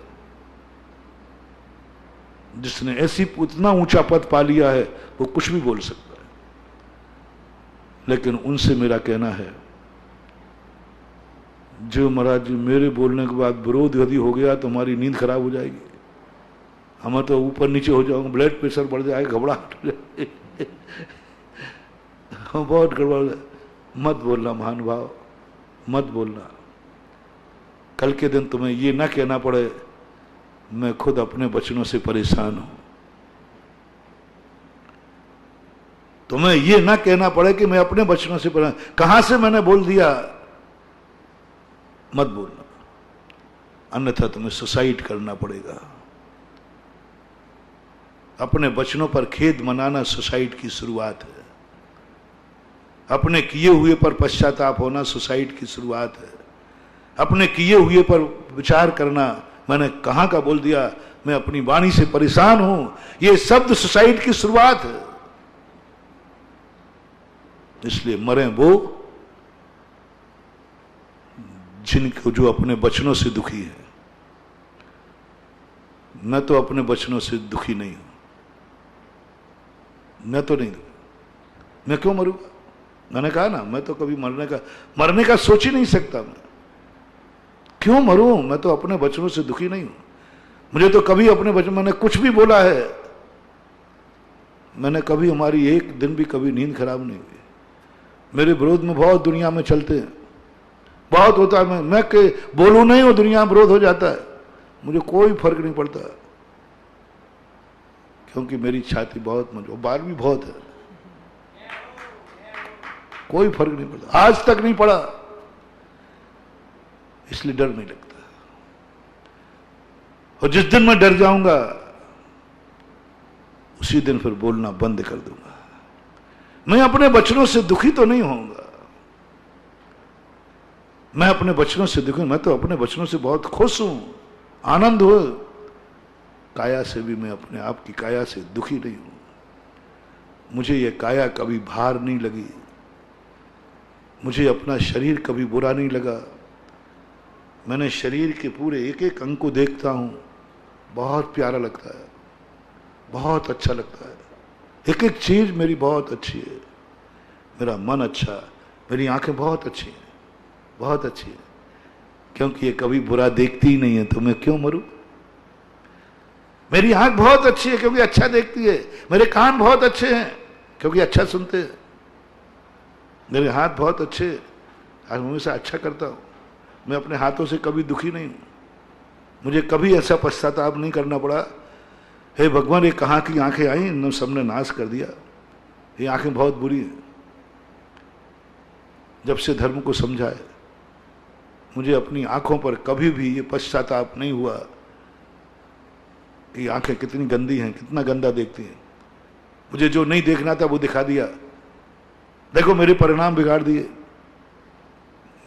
जिसने ऐसी उतना ऊंचा पद पा लिया है वो कुछ भी बोल सकता है। लेकिन उनसे मेरा कहना है, जो महाराज जी मेरे बोलने के बाद विरोध यदि हो गया तो हमारी नींद खराब हो जाएगी, हमें तो ऊपर नीचे हो जाऊंगा, ब्लड प्रेशर बढ़ जाएगा, घबराहट हो जाएगी, बहुत गड़बड़। मत बोलना महानुभाव, मत बोलना। कल के दिन तुम्हें ये ना कहना पड़े मैं खुद अपने वचनों से परेशान हूं, तुम्हें ये ना कहना पड़े कि मैं अपने वचनों से परेशान, कहां से मैंने बोल दिया, मत बोलना, अन्यथा तुम्हें सुसाइड करना पड़ेगा। अपने वचनों पर खेद मनाना सुसाइड की शुरुआत है। अपने किए हुए पर पश्चाताप होना सुसाइड की शुरुआत है। अपने किए हुए पर विचार करना, मैंने कहां का बोल दिया, मैं अपनी वाणी से परेशान हूं, यह शब्द सुसाइड की शुरुआत है। इसलिए मरें वो जिनको जो अपने वचनों से दुखी है। मैं तो अपने वचनों से दुखी नहीं हूं, मैं तो नहीं, मैं क्यों मरूंगा? मैंने कहा ना, मैं तो कभी मरने का सोच ही नहीं सकता। मैं क्यों मरूं? मैं तो अपने वचनों से दुखी नहीं हूं। मुझे तो कभी अपने वचन, मैंने कुछ भी बोला है, मैंने कभी, हमारी एक दिन भी कभी नींद खराब नहीं हुई। मेरे विरोध में बहुत दुनिया में चलते हैं, बहुत होता है, मैं के बोलूं नहीं हो दुनिया में विरोध हो जाता है, मुझे कोई फर्क नहीं पड़ता, क्योंकि मेरी छाती बहुत मजबूत, बार भी बहुत है, कोई फर्क नहीं पड़ता, आज तक नहीं पड़ा, इसलिए डर नहीं लगता। और जिस दिन मैं डर जाऊंगा उसी दिन फिर बोलना बंद कर दूंगा। मैं अपने वचनों से दुखी तो नहीं होऊंगा, मैं अपने वचनों से दुखी, मैं तो अपने वचनों से बहुत खुश हूं, आनंद हो। काया से भी मैं अपने आप की काया से दुखी नहीं हूं। मुझे यह काया कभी भार नहीं लगी, मुझे अपना शरीर कभी बुरा नहीं लगा। मैंने शरीर के पूरे एक एक अंग को देखता हूं, बहुत प्यारा लगता है, बहुत अच्छा लगता है। एक एक चीज मेरी बहुत अच्छी है, मेरा मन अच्छा, मेरी आंखें बहुत अच्छी हैं, बहुत अच्छी है, क्योंकि ये कभी बुरा देखती ही नहीं है, तो मैं क्यों मरूं? मेरी आंख बहुत अच्छी है क्योंकि अच्छा देखती है, मेरे कान बहुत अच्छे हैं क्योंकि अच्छा सुनते हैं, मेरे हाथ बहुत अच्छे, आज मैं हमेशा अच्छा करता हूं। मैं अपने हाथों से कभी दुखी नहीं हूं, मुझे कभी ऐसा पश्चाताप नहीं करना पड़ा, हे भगवान ये कहाँ की आंखें आई, इन सबने नाश कर दिया, ये आंखें बहुत बुरी हैं। जब से धर्म को समझा है, मुझे अपनी आंखों पर कभी भी ये पश्चाताप नहीं हुआ कि आंखें कितनी गंदी हैं, कितना गंदा देखती हैं। मुझे जो नहीं देखना था वो दिखा दिया, देखो मेरे परिणाम बिगाड़ दिए।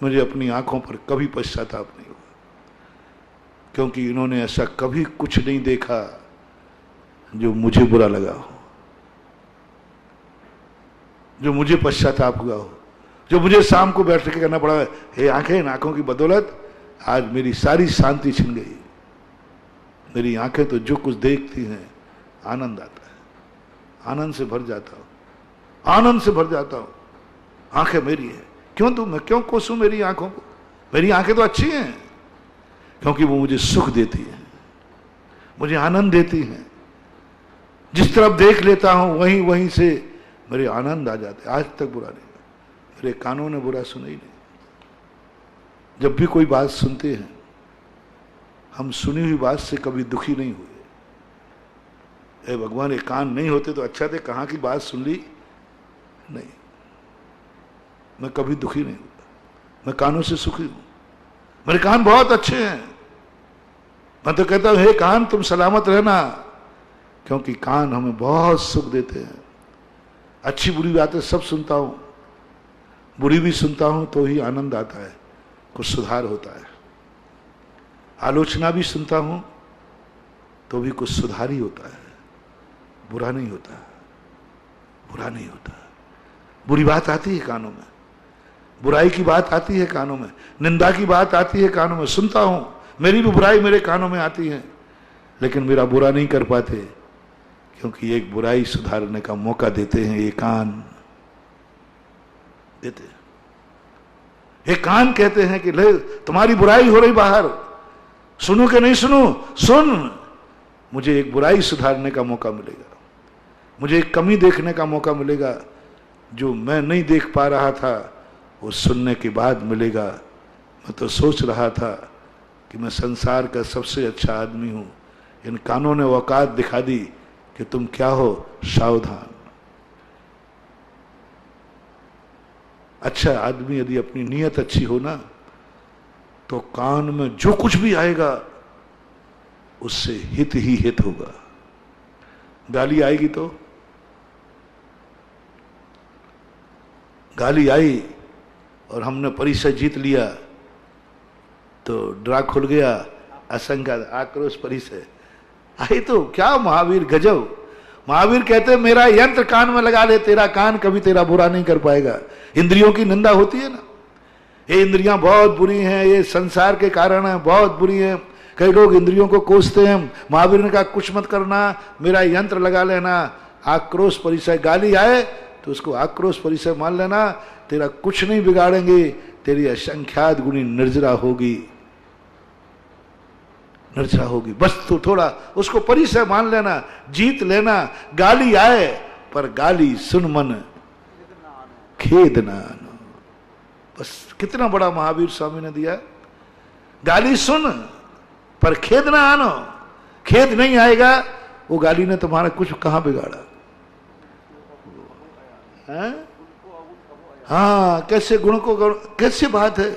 मुझे अपनी आंखों पर कभी पश्चाताप नहीं हुआ, क्योंकि इन्होंने ऐसा कभी कुछ नहीं देखा जो मुझे बुरा लगा हो, जो मुझे पश्चाताप हुआ हो, जो मुझे शाम को बैठ के करना पड़ा। हे आंखें, इन आंखों की बदौलत आज मेरी सारी शांति छिन गई। मेरी आंखें तो जो कुछ देखती हैं आनंद आता है, आनंद से भर जाता हूं, आनंद से भर जाता हूं। आंखें मेरी है, क्यों तू, मैं क्यों कोसूं मेरी आंखों को? मेरी आंखें तो अच्छी हैं, क्योंकि वो मुझे सुख देती हैं, मुझे आनंद देती हैं। जिस तरफ देख लेता हूं वहीं वहीं से मेरे आनंद आ जाते। आज तक बुरा नहीं, मेरे कानों ने बुरा सुना ही नहीं। जब भी कोई बात सुनते हैं, हम सुनी हुई बात से कभी दुखी नहीं हुए। ए भगवान, ये कान नहीं होते तो अच्छा थे, कहाँ की बात सुन ली, नहीं, मैं कभी दुखी नहीं हुआ, मैं कानों से सुखी हूं। मेरे कान बहुत अच्छे हैं, मैं तो कहता हूं हे कान तुम सलामत रहना, क्योंकि कान हमें बहुत सुख देते हैं। अच्छी बुरी बातें सब सुनता हूं, बुरी भी सुनता हूं तो ही आनंद आता है, कुछ सुधार होता है। आलोचना भी सुनता हूं तो भी कुछ सुधार ही होता है, बुरा नहीं होता, बुरा नहीं होता। बुरी बात आती है कानों में, बुराई की बात आती है कानों में, निंदा की बात आती है कानों में, सुनता हूं, मेरी भी बुराई मेरे कानों में आती है, लेकिन मेरा बुरा नहीं कर पाते, क्योंकि एक बुराई सुधारने का मौका देते हैं ये कान देते हैं। ये कान कहते हैं कि ले तुम्हारी बुराई हो रही बाहर, सुनू कि नहीं सुनू, सुन, मुझे एक बुराई सुधारने का मौका मिलेगा, मुझे एक कमी देखने का मौका मिलेगा, जो मैं नहीं देख पा रहा था वो सुनने के बाद मिलेगा। मैं तो सोच रहा था कि मैं संसार का सबसे अच्छा आदमी हूं, इन कानों ने औकात दिखा दी कि तुम क्या हो, सावधान। अच्छा आदमी यदि अपनी नीयत अच्छी हो ना, तो कान में जो कुछ भी आएगा उससे हित ही हित होगा। गाली आएगी तो गाली आई और हमने परिचय जीत लिया तो ड्रा खुल गया, आशंका आक्रोश परिचय आई तो क्या महावीर गजब। महावीर कहते मेरा यंत्र कान में लगा ले, तेरा कान कभी तेरा बुरा नहीं कर पाएगा। इंद्रियों की निंदा होती है ना, ये इंद्रियां बहुत बुरी हैं, ये संसार के कारण है, बहुत बुरी हैं। कई लोग इंद्रियों को कोसते हैं। महावीर ने कहा कुछ मत करना, मेरा यंत्र लगा लेना, आक्रोश परिचय। गाली आए तो उसको आक्रोश परिचय मान लेना, तेरा कुछ नहीं बिगाड़ेंगे, तेरी असंख्यात गुणी निर्जरा होगी, निर्जरा होगी। बस तो थोड़ा उसको परिचय मान लेना, जीत लेना। गाली आए पर गाली सुन मन खेद ना आनो। बस कितना बड़ा महावीर स्वामी ने दिया। गाली सुन पर खेद ना आनो। खेद नहीं आएगा, वो गाली ने तुम्हारा कुछ कहां बिगाड़ा। हाँ कैसे गुण को गुण, कैसे बात है।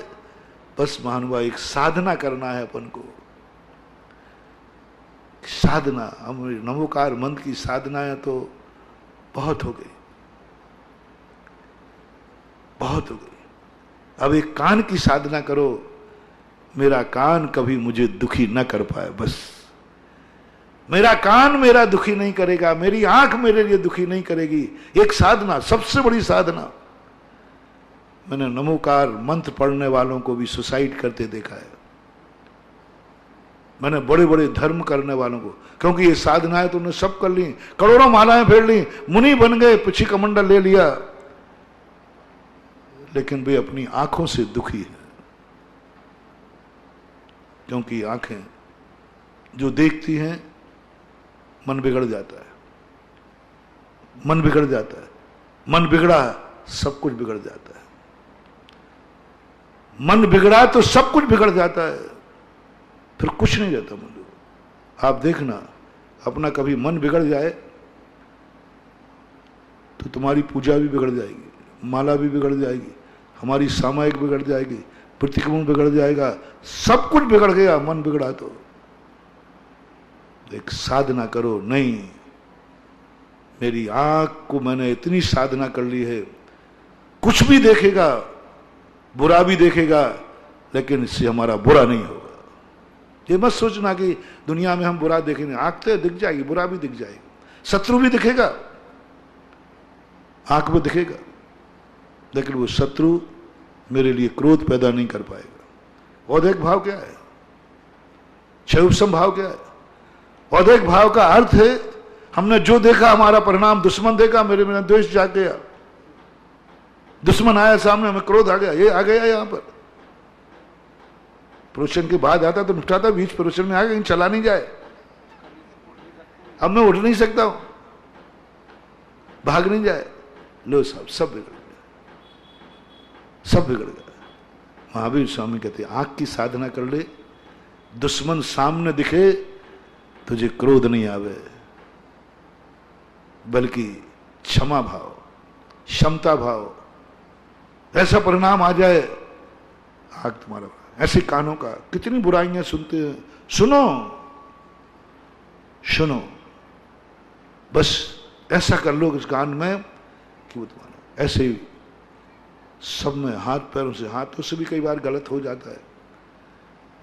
बस महानुभाव एक साधना करना है अपन को, साधना। हम नमोकार मंत्र की साधनाएं तो बहुत हो गई, बहुत हो गई। अब एक कान की साधना करो, मेरा कान कभी मुझे दुखी न कर पाए। बस मेरा कान मेरा दुखी नहीं करेगा, मेरी आंख मेरे लिए दुखी नहीं करेगी। एक साधना, सबसे बड़ी साधना। मैंने नमोकार मंत्र पढ़ने वालों को भी सुसाइड करते देखा है। मैंने बड़े बड़े धर्म करने वालों को, क्योंकि ये साधनाएं तो उन्होंने सब कर ली, करोड़ों मालाएं फेर ली, मुनि बन गए, पिछी कमंडल ले लिया, लेकिन वे अपनी आंखों से दुखी हैं। क्योंकि आंखें जो देखती हैं, मन बिगड़ जाता है, मन बिगड़ जाता है। मन बिगड़ा सब कुछ बिगड़ जाता है। मन बिगड़ा तो सब कुछ बिगड़ जाता है, फिर कुछ नहीं रहता मन। आप देखना, अपना कभी मन बिगड़ जाए तो तुम्हारी पूजा भी बिगड़ जाएगी, माला भी बिगड़ जाएगी, हमारी सामायिक बिगड़ जाएगी, प्रतिक्रमण बिगड़ जाएगा, सब कुछ बिगड़ गया मन बिगड़ा तो। एक साधना करो, नहीं मेरी आंख को मैंने इतनी साधना कर ली है, कुछ भी देखेगा, बुरा भी देखेगा, लेकिन इससे हमारा बुरा नहीं होगा। ये मत सोचना कि दुनिया में हम बुरा देखेंगे। आंख तो दिख जाएगी, बुरा भी दिख जाएगी, शत्रु भी दिखेगा, आंख में दिखेगा, लेकिन वो शत्रु मेरे लिए क्रोध पैदा नहीं कर पाएगा। औदैक भाव क्या है? क्षयोपशम भाव क्या है? औदैक भाव का अर्थ है हमने जो देखा हमारा परिणाम। दुश्मन देखा, मेरे में द्वेष जाग गया, दुश्मन आया सामने, हमें क्रोध आ गया, ये आ गया यहां पर। प्रोशन के बाद आता तो निपटाता, बीच प्रोशन में आ गया, चला नहीं जाए। अब मैं उठ नहीं सकता हूं, भाग नहीं जाए, लो साहब सब बिगड़ गया, सब बिगड़ गया। महावीर स्वामी कहते आंख की साधना कर ले, दुश्मन सामने दिखे तुझे क्रोध नहीं आवे, बल्कि क्षमा भाव, क्षमता भाव, ऐसा परिणाम आ जाए। आंख तुम्हारा, ऐसे कानों का कितनी बुराइयां सुनते हैं। सुनो सुनो, बस ऐसा कर लो इस कान में कि वो तुम्हारा ऐसे ही सब में, हाथ पैरों से, हाथों से भी कई बार गलत हो जाता है,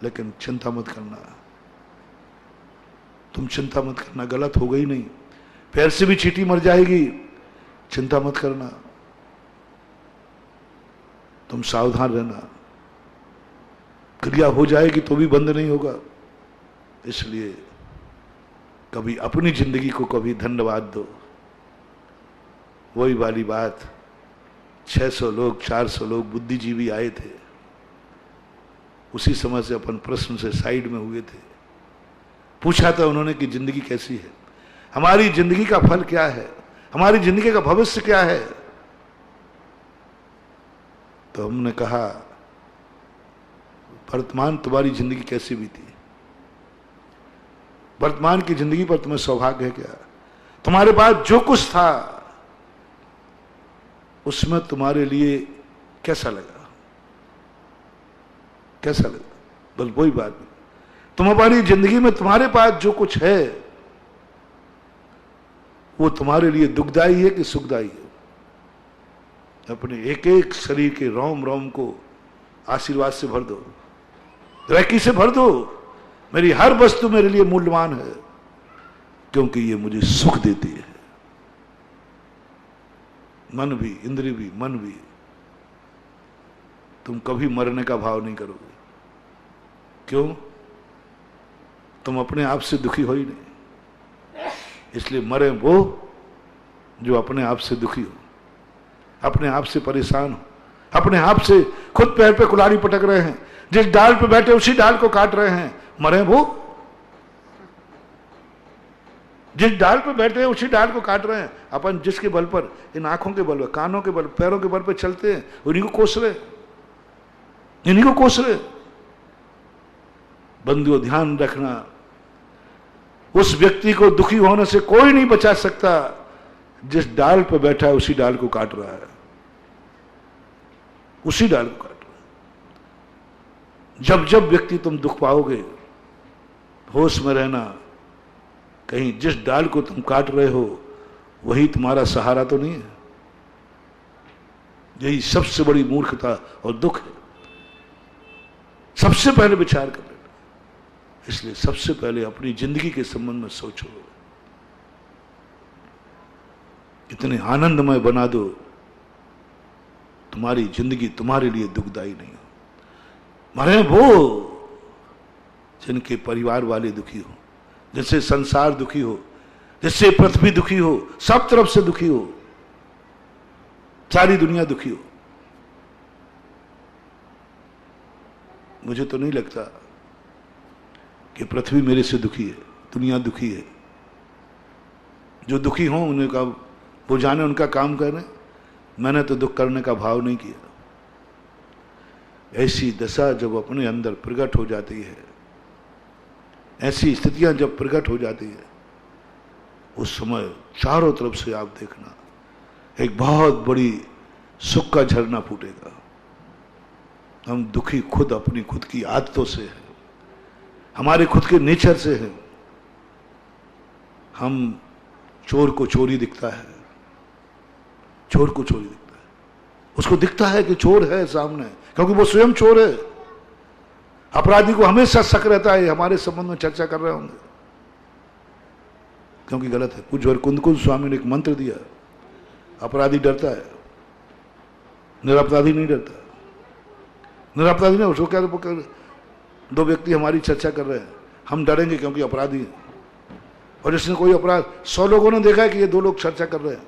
लेकिन चिंता मत करना, तुम चिंता मत करना, गलत हो गई नहीं। पैर से भी चींटी मर जाएगी, चिंता मत करना, तुम सावधान रहना। क्रिया हो जाएगी तो भी बंद नहीं होगा। इसलिए कभी अपनी जिंदगी को कभी धन्यवाद दो। वही वाली बात, 600 लोग 400 लोग बुद्धिजीवी आए थे, उसी समय से अपन प्रश्न से साइड में हुए थे। पूछा था उन्होंने कि जिंदगी कैसी है, हमारी जिंदगी का फल क्या है, हमारी जिंदगी का भविष्य क्या है। तो हमने कहा वर्तमान तुम्हारी जिंदगी कैसी बीती, वर्तमान की जिंदगी पर तुम्हें सौभाग्य है क्या, तुम्हारे पास जो कुछ था उसमें तुम्हारे लिए कैसा लगा, कैसा लगा। बस वही बात, तुम हमारी जिंदगी में तुम्हारे पास जो कुछ है वो तुम्हारे लिए दुखदाई है कि सुखदाई है। अपने एक एक शरीर के रोम रोम को आशीर्वाद से भर दो, रैकी से भर दो। मेरी हर वस्तु मेरे लिए मूल्यवान है क्योंकि ये मुझे सुख देती है। मन भी, इंद्रिय भी, मन भी। तुम कभी मरने का भाव नहीं करोगे। क्यों? तुम अपने आप से दुखी हो ही नहीं, इसलिए मरे वो जो अपने आप से दुखी हो, अपने आप से परेशान हो, अपने आप से खुद पैर पे कुल्हाड़ी पटक रहे हैं, जिस डाल पे बैठे उसी डाल को काट रहे हैं। मरे वो जिस डाल पे बैठे हैं उसी डाल को काट रहे हैं। अपन जिसके बल पर, इन आंखों के बल पर, कानों के बल, पैरों के बल पर चलते हैं, उन्हीं को कोस रहे, इन्हीं को कोस रहे। बंधुओं ध्यान रखना, उस व्यक्ति को दुखी होने से कोई नहीं बचा सकता जिस डाल पर बैठा है उसी डाल को काट रहा है, उसी डाल को काट रहा है। जब जब व्यक्ति तुम दुख पाओगे, होश में रहना, कहीं जिस डाल को तुम काट रहे हो वही तुम्हारा सहारा तो नहीं है। यही सबसे बड़ी मूर्खता और दुख है। सबसे पहले विचार कर लेना। इसलिए सबसे पहले अपनी जिंदगी के संबंध में सोचो, इतने आनंदमय बना दो तुम्हारी जिंदगी तुम्हारे लिए दुखदाई नहीं हो। मरे वो जिनके परिवार वाले दुखी हो, जिससे संसार दुखी हो, जिससे पृथ्वी दुखी हो, सब तरफ से दुखी हो, सारी दुनिया दुखी हो। मुझे तो नहीं लगता कि पृथ्वी मेरे से दुखी है, दुनिया दुखी है। जो दुखी हों उन्हें का वो जाने, उनका काम करें। मैंने तो दुख करने का भाव नहीं किया। ऐसी दशा जब अपने अंदर प्रकट हो जाती है, ऐसी स्थितियां जब प्रकट हो जाती है, उस समय चारों तरफ से आप देखना एक बहुत बड़ी सुख का झरना फूटेगा। हम दुखी खुद अपनी खुद की आदतों से हैं, हमारे खुद के नेचर से हैं। हम चोर को चोरी दिखता है, चोर को चोरी दिखता है, उसको दिखता है कि चोर है सामने, क्योंकि वो स्वयं चोर है। अपराधी को हमेशा शक रहता है हमारे संबंध में चर्चा कर रहे होंगे, क्योंकि गलत है। पूज्य कुंद स्वामी ने एक मंत्र दिया, अपराधी डरता है, निरपराधी नहीं डरता। निरपराधी नहीं, उसको क्या, दो व्यक्ति हमारी चर्चा कर रहे हैं, हम डरेंगे क्योंकि अपराधी हैं। और जिसने कोई अपराध, 100 लोगों ने देखा है कि ये 2 लोग चर्चा कर रहे हैं,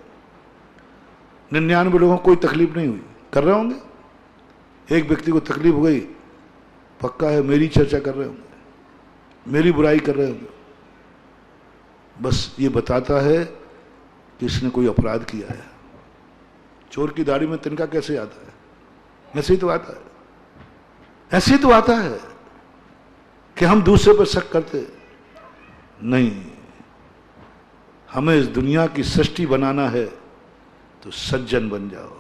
99 लोगों को कोई तकलीफ नहीं हुई, कर रहे होंगे। एक व्यक्ति को तकलीफ हो गई, पक्का है मेरी चर्चा कर रहे होंगे, मेरी बुराई कर रहे होंगे। बस ये बताता है कि इसने कोई अपराध किया है। चोर की दाढ़ी में तिनका कैसे आता है? ऐसे ही तो आता है, ऐसे ही तो आता है कि हम दूसरे पर शक करते नहीं। हमें इस दुनिया की सृष्टि बनाना है तो सज्जन बन जाओ।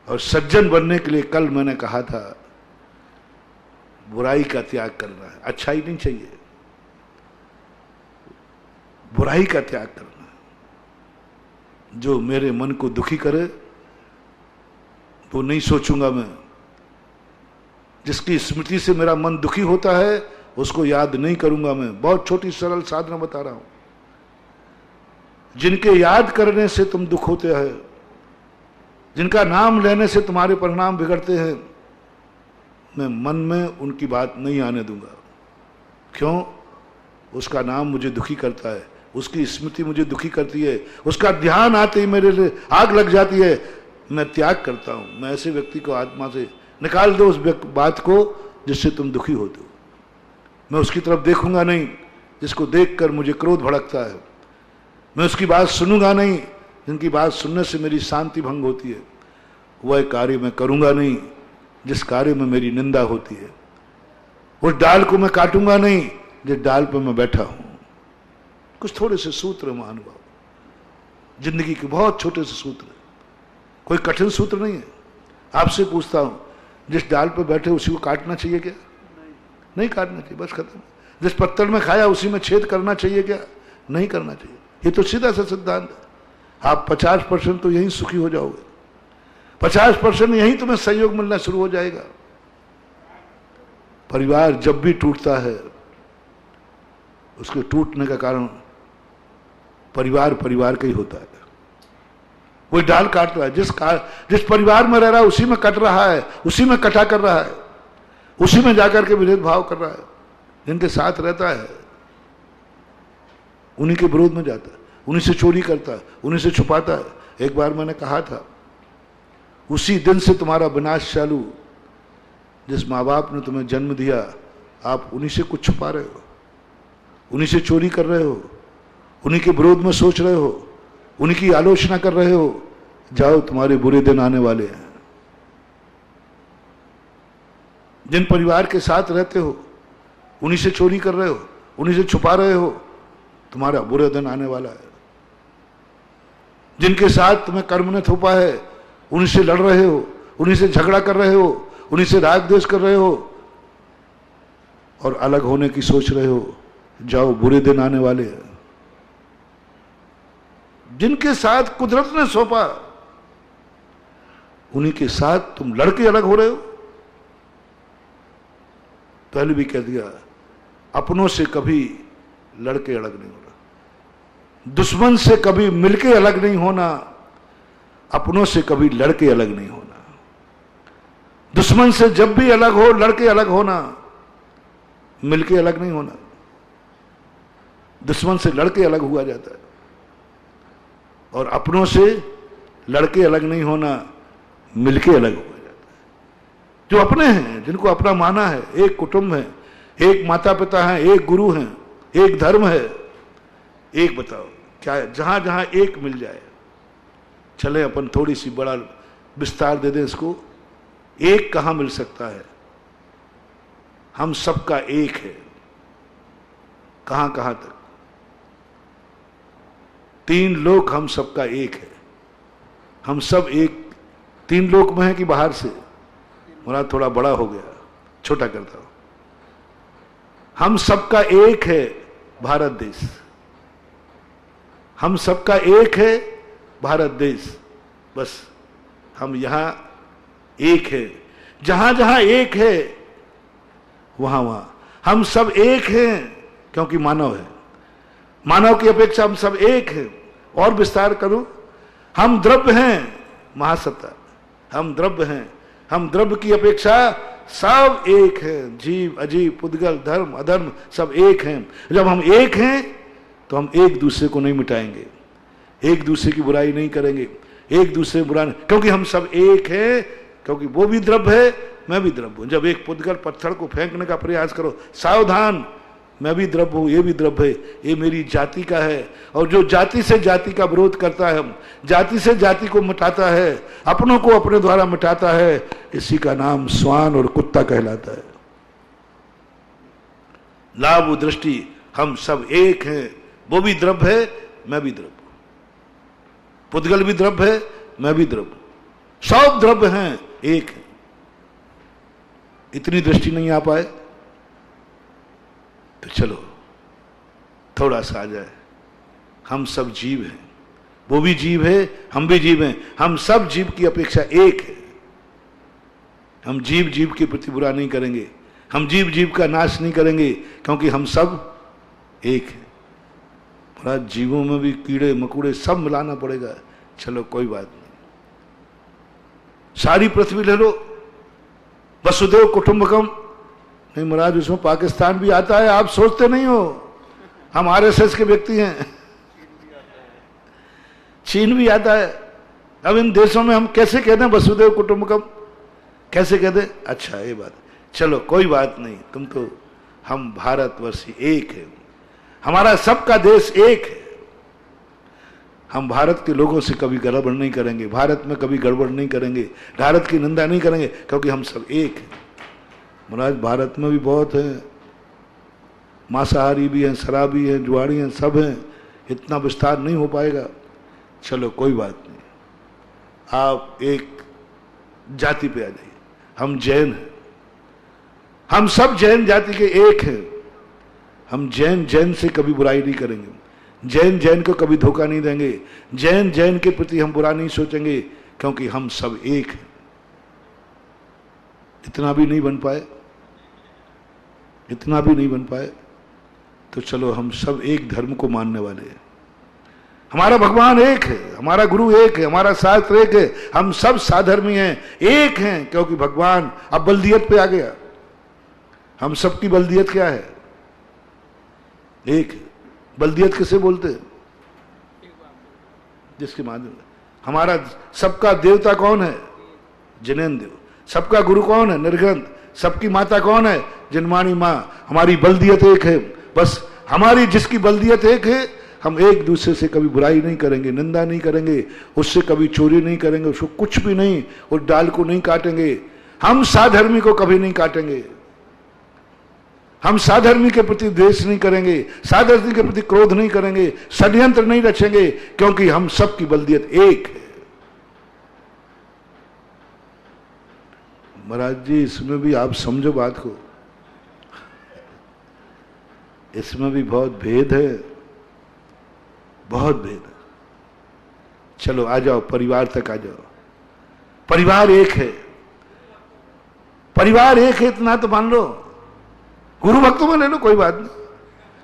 और सज्जन बनने के लिए कल मैंने कहा था, बुराई का त्याग करना है। अच्छाई नहीं चाहिए, बुराई का त्याग करना है। जो मेरे मन को दुखी करे वो नहीं सोचूंगा मैं। जिसकी स्मृति से मेरा मन दुखी होता है उसको याद नहीं करूंगा मैं। बहुत छोटी सरल साधना बता रहा हूं। जिनके याद करने से तुम दुख होते हैं, जिनका नाम लेने से तुम्हारे परिणाम बिगड़ते हैं, मैं मन में उनकी बात नहीं आने दूंगा। क्यों? उसका नाम मुझे दुखी करता है, उसकी स्मृति मुझे दुखी करती है, उसका ध्यान आते ही मेरे लिए आग लग जाती है, मैं त्याग करता हूं। मैं ऐसे व्यक्ति को आत्मा से निकाल दो उस बात को जिससे तुम दुखी होते हो। मैं उसकी तरफ देखूंगा नहीं जिसको देखकर मुझे क्रोध भड़कता है। मैं उसकी बात सुनूंगा नहीं जिनकी बात सुनने से मेरी शांति भंग होती है। वह कार्य मैं करूंगा नहीं जिस कार्य में मेरी निंदा होती है। उस डाल को मैं काटूंगा नहीं जिस डाल पर मैं बैठा हूं। कुछ थोड़े से सूत्र महानुभाव, जिंदगी के बहुत छोटे से सूत्र, कोई कठिन सूत्र नहीं है। आपसे पूछता हूं, जिस डाल पर बैठे उसी को काटना चाहिए क्या? नहीं काटना चाहिए, बस खत्म। जिस पत्तल में खाया उसी में छेद करना चाहिए क्या? नहीं करना चाहिए। ये तो सीधा सा सिद्धांत है। आप 50% तो यहीं सुखी हो जाओगे, 50% यहीं तुम्हें सहयोग मिलना शुरू हो जाएगा। परिवार जब भी टूटता है उसके टूटने का कारण परिवार का ही होता है। कोई डाल काट रहा है, जिस परिवार में रह रहा है उसी में कट रहा है, उसी में कटा कर रहा है, उसी में जाकर के विरोध भाव कर रहा है। जिनके साथ रहता है उन्हीं के विरोध में जाता है, उन्हीं से चोरी करता है, उन्हीं से छुपाता है। एक बार मैंने कहा था, उसी दिन से तुम्हारा विनाश चालू। जिस माँ बाप ने तुम्हें जन्म दिया, आप उन्हीं से कुछ छुपा रहे हो, उन्हीं से चोरी कर रहे हो, उन्हीं के विरोध में सोच रहे हो, उन्हीं की आलोचना कर रहे हो। जाओ, तुम्हारे बुरे दिन आने वाले हैं। जिन परिवार के साथ रहते हो उन्हीं से चोरी कर रहे हो, उन्हीं से छुपा रहे हो, तुम्हारा बुरा दिन आने वाला है। जिनके साथ तुम्हें कर्म ने थोपा है उन्हीं से लड़ रहे हो, उन्हीं से झगड़ा कर रहे हो, उन्हीं से राग द्वेष कर रहे हो और अलग होने की सोच रहे हो। जाओ, बुरे दिन आने वाले हैं। जिनके साथ कुदरत ने सौंपा उन्हीं के साथ तुम लड़के अलग हो रहे हो। पहले भी कह दिया, अपनों से कभी लड़के अलग नहीं होना, दुश्मन से कभी मिलके अलग नहीं होना, अपनों से कभी लड़के अलग नहीं होना। दुश्मन से जब भी अलग हो, लड़के अलग होना, मिलके अलग नहीं होना। दुश्मन से लड़के अलग हुआ जाता है और अपनों से लड़के अलग नहीं होना, मिलके अलग हुआ जाता है। जो अपने हैं, जिनको अपना माना है, एक कुटुंब है, एक माता पिता हैं, एक गुरु हैं, एक धर्म है, एक बताओ क्या है? जहां जहां एक मिल जाए, चले अपन थोड़ी सी बड़ा विस्तार दे दें इसको। एक कहां मिल सकता है? हम सबका एक है। कहां कहां तक? 3 लोक हम सबका एक है। हम सब एक 3 लोक में है कि बाहर से? मुराद थोड़ा बड़ा हो गया, छोटा करता हूं। हम सबका एक है भारत देश। हम सबका एक है भारत देश। बस हम यहां एक है। जहां जहां एक है वहां वहां हम सब एक हैं, क्योंकि मानव है। मानव की अपेक्षा हम सब एक हैं। और विस्तार करूं, हम द्रव्य हैं महासत्ता, हम द्रव्य हैं। हम द्रव्य की अपेक्षा सब एक हैं। जीव अजीव, पुद्गल, धर्म अधर्म सब एक हैं। जब हम एक हैं तो हम एक दूसरे को नहीं मिटाएंगे, एक दूसरे की बुराई नहीं करेंगे, एक दूसरे बुरा नहीं, क्योंकि हम सब एक हैं। क्योंकि वो भी द्रव्य है, मैं भी द्रव्य हूं। जब एक पुद्गल पत्थर को फेंकने का प्रयास करो, सावधान, मैं भी द्रव्य हूं, ये भी द्रव्य है, ये मेरी जाति का है। और जो जाति से जाति का विरोध करता है, हम जाति से जाति को मिटाता है, अपनों को अपने द्वारा मिटाता है, इसी का नाम श्वान और कुत्ता कहलाता है। लाभ दृष्टि हम सब एक हैं। वो भी द्रव्य है, मैं भी द्रव्य हूं। पुद्गल भी द्रव्य है, मैं भी द्रव्य हूं। सब द्रव्य हैं, एक है। इतनी दृष्टि नहीं आ पाए तो चलो थोड़ा सा आ जाए। हम सब जीव हैं, वो भी जीव है, हम भी जीव हैं। हम सब जीव की अपेक्षा एक है। हम जीव जीव के प्रति बुरा नहीं करेंगे, हम जीव जीव का नाश नहीं करेंगे, क्योंकि हम सब एक है। पूरा जीवों में भी कीड़े मकोड़े सब मिलाना पड़ेगा। चलो कोई बात नहीं, सारी पृथ्वी ले लो, वसुदेव कुटुंबकम। नहीं महाराज, उसमें पाकिस्तान भी आता है, आप सोचते नहीं हो। हम आरएसएस के व्यक्ति हैं, चीन भी आता है। अब इन देशों में हम कैसे कहते हैं वसुदेव कुटुंबकम, कैसे कहते हैं? अच्छा ये बात, चलो कोई बात नहीं, तुमको हम भारतवर्षी एक है, हमारा सबका देश एक है। हम भारत के लोगों से कभी गड़बड़ नहीं करेंगे, भारत में कभी गड़बड़ नहीं करेंगे, भारत की निंदा नहीं करेंगे, क्योंकि हम सब एक हैं। महाराज भारत में भी बहुत है, मांसाहारी भी हैं, शराबी हैं, जुआरी हैं, सब हैं, इतना विस्तार नहीं हो पाएगा। चलो कोई बात नहीं, आप एक जाति पे आ जाइए। हम जैन हैं, हम सब जैन जाति के एक हैं। हम जैन जैन से कभी बुराई नहीं करेंगे, जैन जैन को कभी धोखा नहीं देंगे, जैन जैन के प्रति हम बुरा नहीं सोचेंगे, क्योंकि हम सब एक हैं। इतना भी नहीं बन पाए, इतना भी नहीं बन पाए, तो चलो हम सब एक धर्म को मानने वाले हैं। हमारा भगवान एक है, हमारा गुरु एक है, हमारा शास्त्र एक है, हम सब साधर्मी हैं, एक हैं, क्योंकि भगवान अब बल्दियत पे आ गया। हम सबकी बल्दियत क्या है? एक है। बल्दियत किसे बोलते हैं? जिसके माध्यम हमारा सबका देवता कौन है? जिनेन्द्र देव। सबका गुरु कौन है? निर्ग्रंथ। सबकी माता कौन है? जिनवाणी माँ। हमारी बल्दियत एक है, बस हमारी जिसकी बल्दियत एक है, हम एक दूसरे से कभी बुराई नहीं करेंगे, निंदा नहीं करेंगे, उससे कभी चोरी नहीं करेंगे, उसको कुछ भी नहीं, उस डाल को नहीं काटेंगे। हम साधर्मी को कभी नहीं काटेंगे, हम साधर्मी के प्रति द्वेष नहीं करेंगे, साधर्मी के प्रति क्रोध नहीं करेंगे, षड्यंत्र नहीं रचेंगे, क्योंकि हम सबकी बल्दियत एक है। महाराज जी इसमें भी आप समझो बात को, इसमें भी बहुत भेद है, बहुत भेद है। चलो आ जाओ, परिवार तक आ जाओ। परिवार एक है, परिवार एक है, इतना तो मान लो। गुरु भक्तों में ले लो, कोई बात नहीं,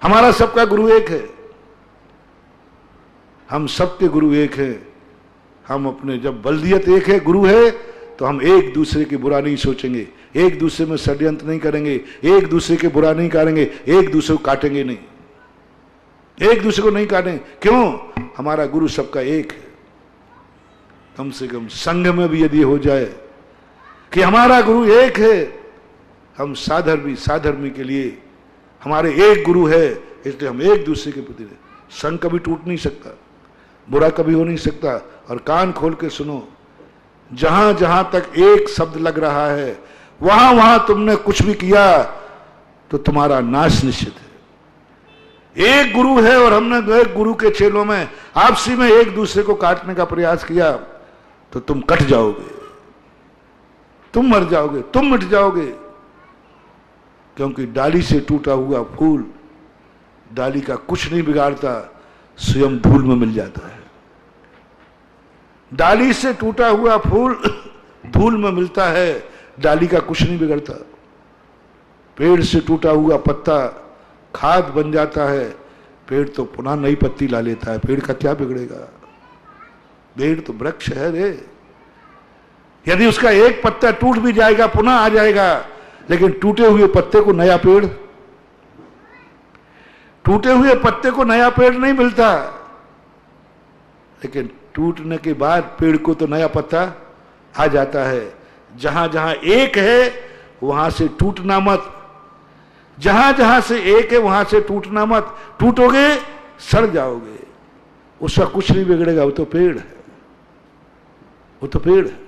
हमारा सबका गुरु एक है, हम सबके गुरु एक है। हम अपने जब बल्दियत एक है, गुरु है, तो हम एक दूसरे की बुरा नहीं सोचेंगे, एक दूसरे में षड्यंत्र नहीं करेंगे, एक दूसरे के बुरा नहीं करेंगे, एक दूसरे को काटेंगे नहीं, एक दूसरे को नहीं काटेंगे। क्यों? हमारा गुरु सबका एक है। कम से कम संघ में भी यदि हो जाए कि हमारा गुरु एक है, हम साधर्मी के लिए हमारे एक गुरु है, इसलिए हम एक दूसरे के प्रति, संघ कभी टूट नहीं सकता, बुरा कभी हो नहीं सकता। और कान खोल के सुनो, जहां जहां तक एक शब्द लग रहा है, वहां वहां तुमने कुछ भी किया तो तुम्हारा नाश निश्चित है। एक गुरु है और हमने एक गुरु के चेलों में आपसी में एक दूसरे को काटने का प्रयास किया तो तुम कट जाओगे, तुम मर जाओगे, तुम मिट जाओगे। क्योंकि डाली से टूटा हुआ फूल डाली का कुछ नहीं बिगाड़ता, स्वयं धूल में मिल जाता है। डाली से टूटा हुआ फूल धूल में मिलता है, डाली का कुछ नहीं बिगड़ता। पेड़ से टूटा हुआ पत्ता खाद बन जाता है, पेड़ तो पुनः नई पत्ती ला लेता है, पेड़ का क्या बिगड़ेगा? पेड़ तो वृक्ष है रे, यदि उसका एक पत्ता टूट भी जाएगा पुनः आ जाएगा, लेकिन टूटे हुए पत्ते को नया पेड़, टूटे हुए पत्ते को नया पेड़ नहीं मिलता, लेकिन टूटने के बाद पेड़ को तो नया पत्ता आ जाता है। जहां जहां एक है वहां से टूटना मत, जहां जहां से एक है वहां से टूटना मत, टूटोगे सड़ जाओगे, उसका कुछ नहीं बिगड़ेगा, वो तो पेड़ है, वो तो पेड़ है।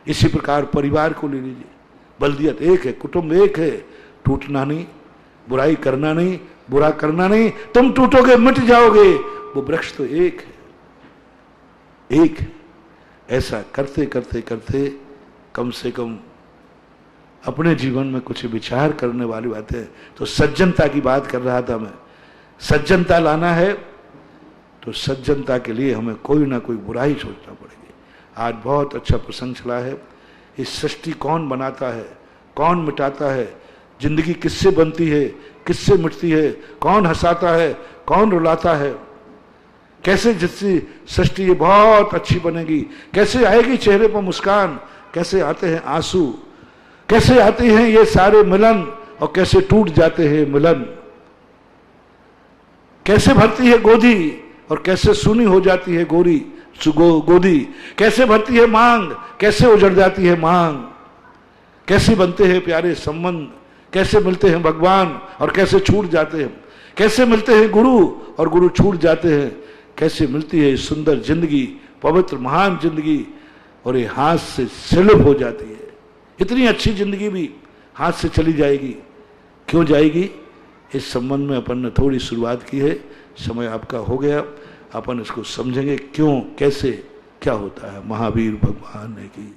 इसी प्रकार परिवार को ले लीजिए, बल्दियत एक है, कुटुंब एक है, टूटना नहीं, बुराई करना नहीं, बुरा करना नहीं, तुम टूटोगे मिट जाओगे, वो वृक्ष तो एक है, एक है। ऐसा करते करते करते कम से कम अपने जीवन में कुछ विचार करने वाली बातें, तो सज्जनता की बात कर रहा था मैं, सज्जनता लाना है तो सज्जनता के लिए हमें कोई ना कोई बुराई सोचना पड़ेगी। आज बहुत अच्छा प्रसंग चला है, इस सृष्टि कौन बनाता है, कौन मिटाता है, जिंदगी किससे बनती है, किससे मिटती है, कौन हंसाता है, कौन रुलाता है, कैसे जिससे सृष्टि ये बहुत अच्छी बनेगी, कैसे आएगी चेहरे पर मुस्कान, कैसे आते हैं आंसू, कैसे आते हैं ये सारे मिलन और कैसे टूट जाते हैं मिलन। कैसे भरती है गोदी और कैसे सूनी हो जाती है गोरी गोदी, कैसे भरती है मांग, कैसे उजड़ जाती है मांग, कैसे बनते हैं प्यारे संबंध, कैसे मिलते हैं भगवान और कैसे छूट जाते हैं, कैसे मिलते हैं गुरु और गुरु छूट जाते हैं, कैसे मिलती है सुंदर जिंदगी, पवित्र महान जिंदगी, और ये हाथ से स्लिप हो जाती है। इतनी अच्छी जिंदगी भी हाथ से चली जाएगी। क्यों जाएगी? इस संबंध में अपन ने थोड़ी शुरुआत की है, समय आपका हो गया, अपन इसको समझेंगे क्यों, कैसे, क्या होता है। महावीर भगवान ने की।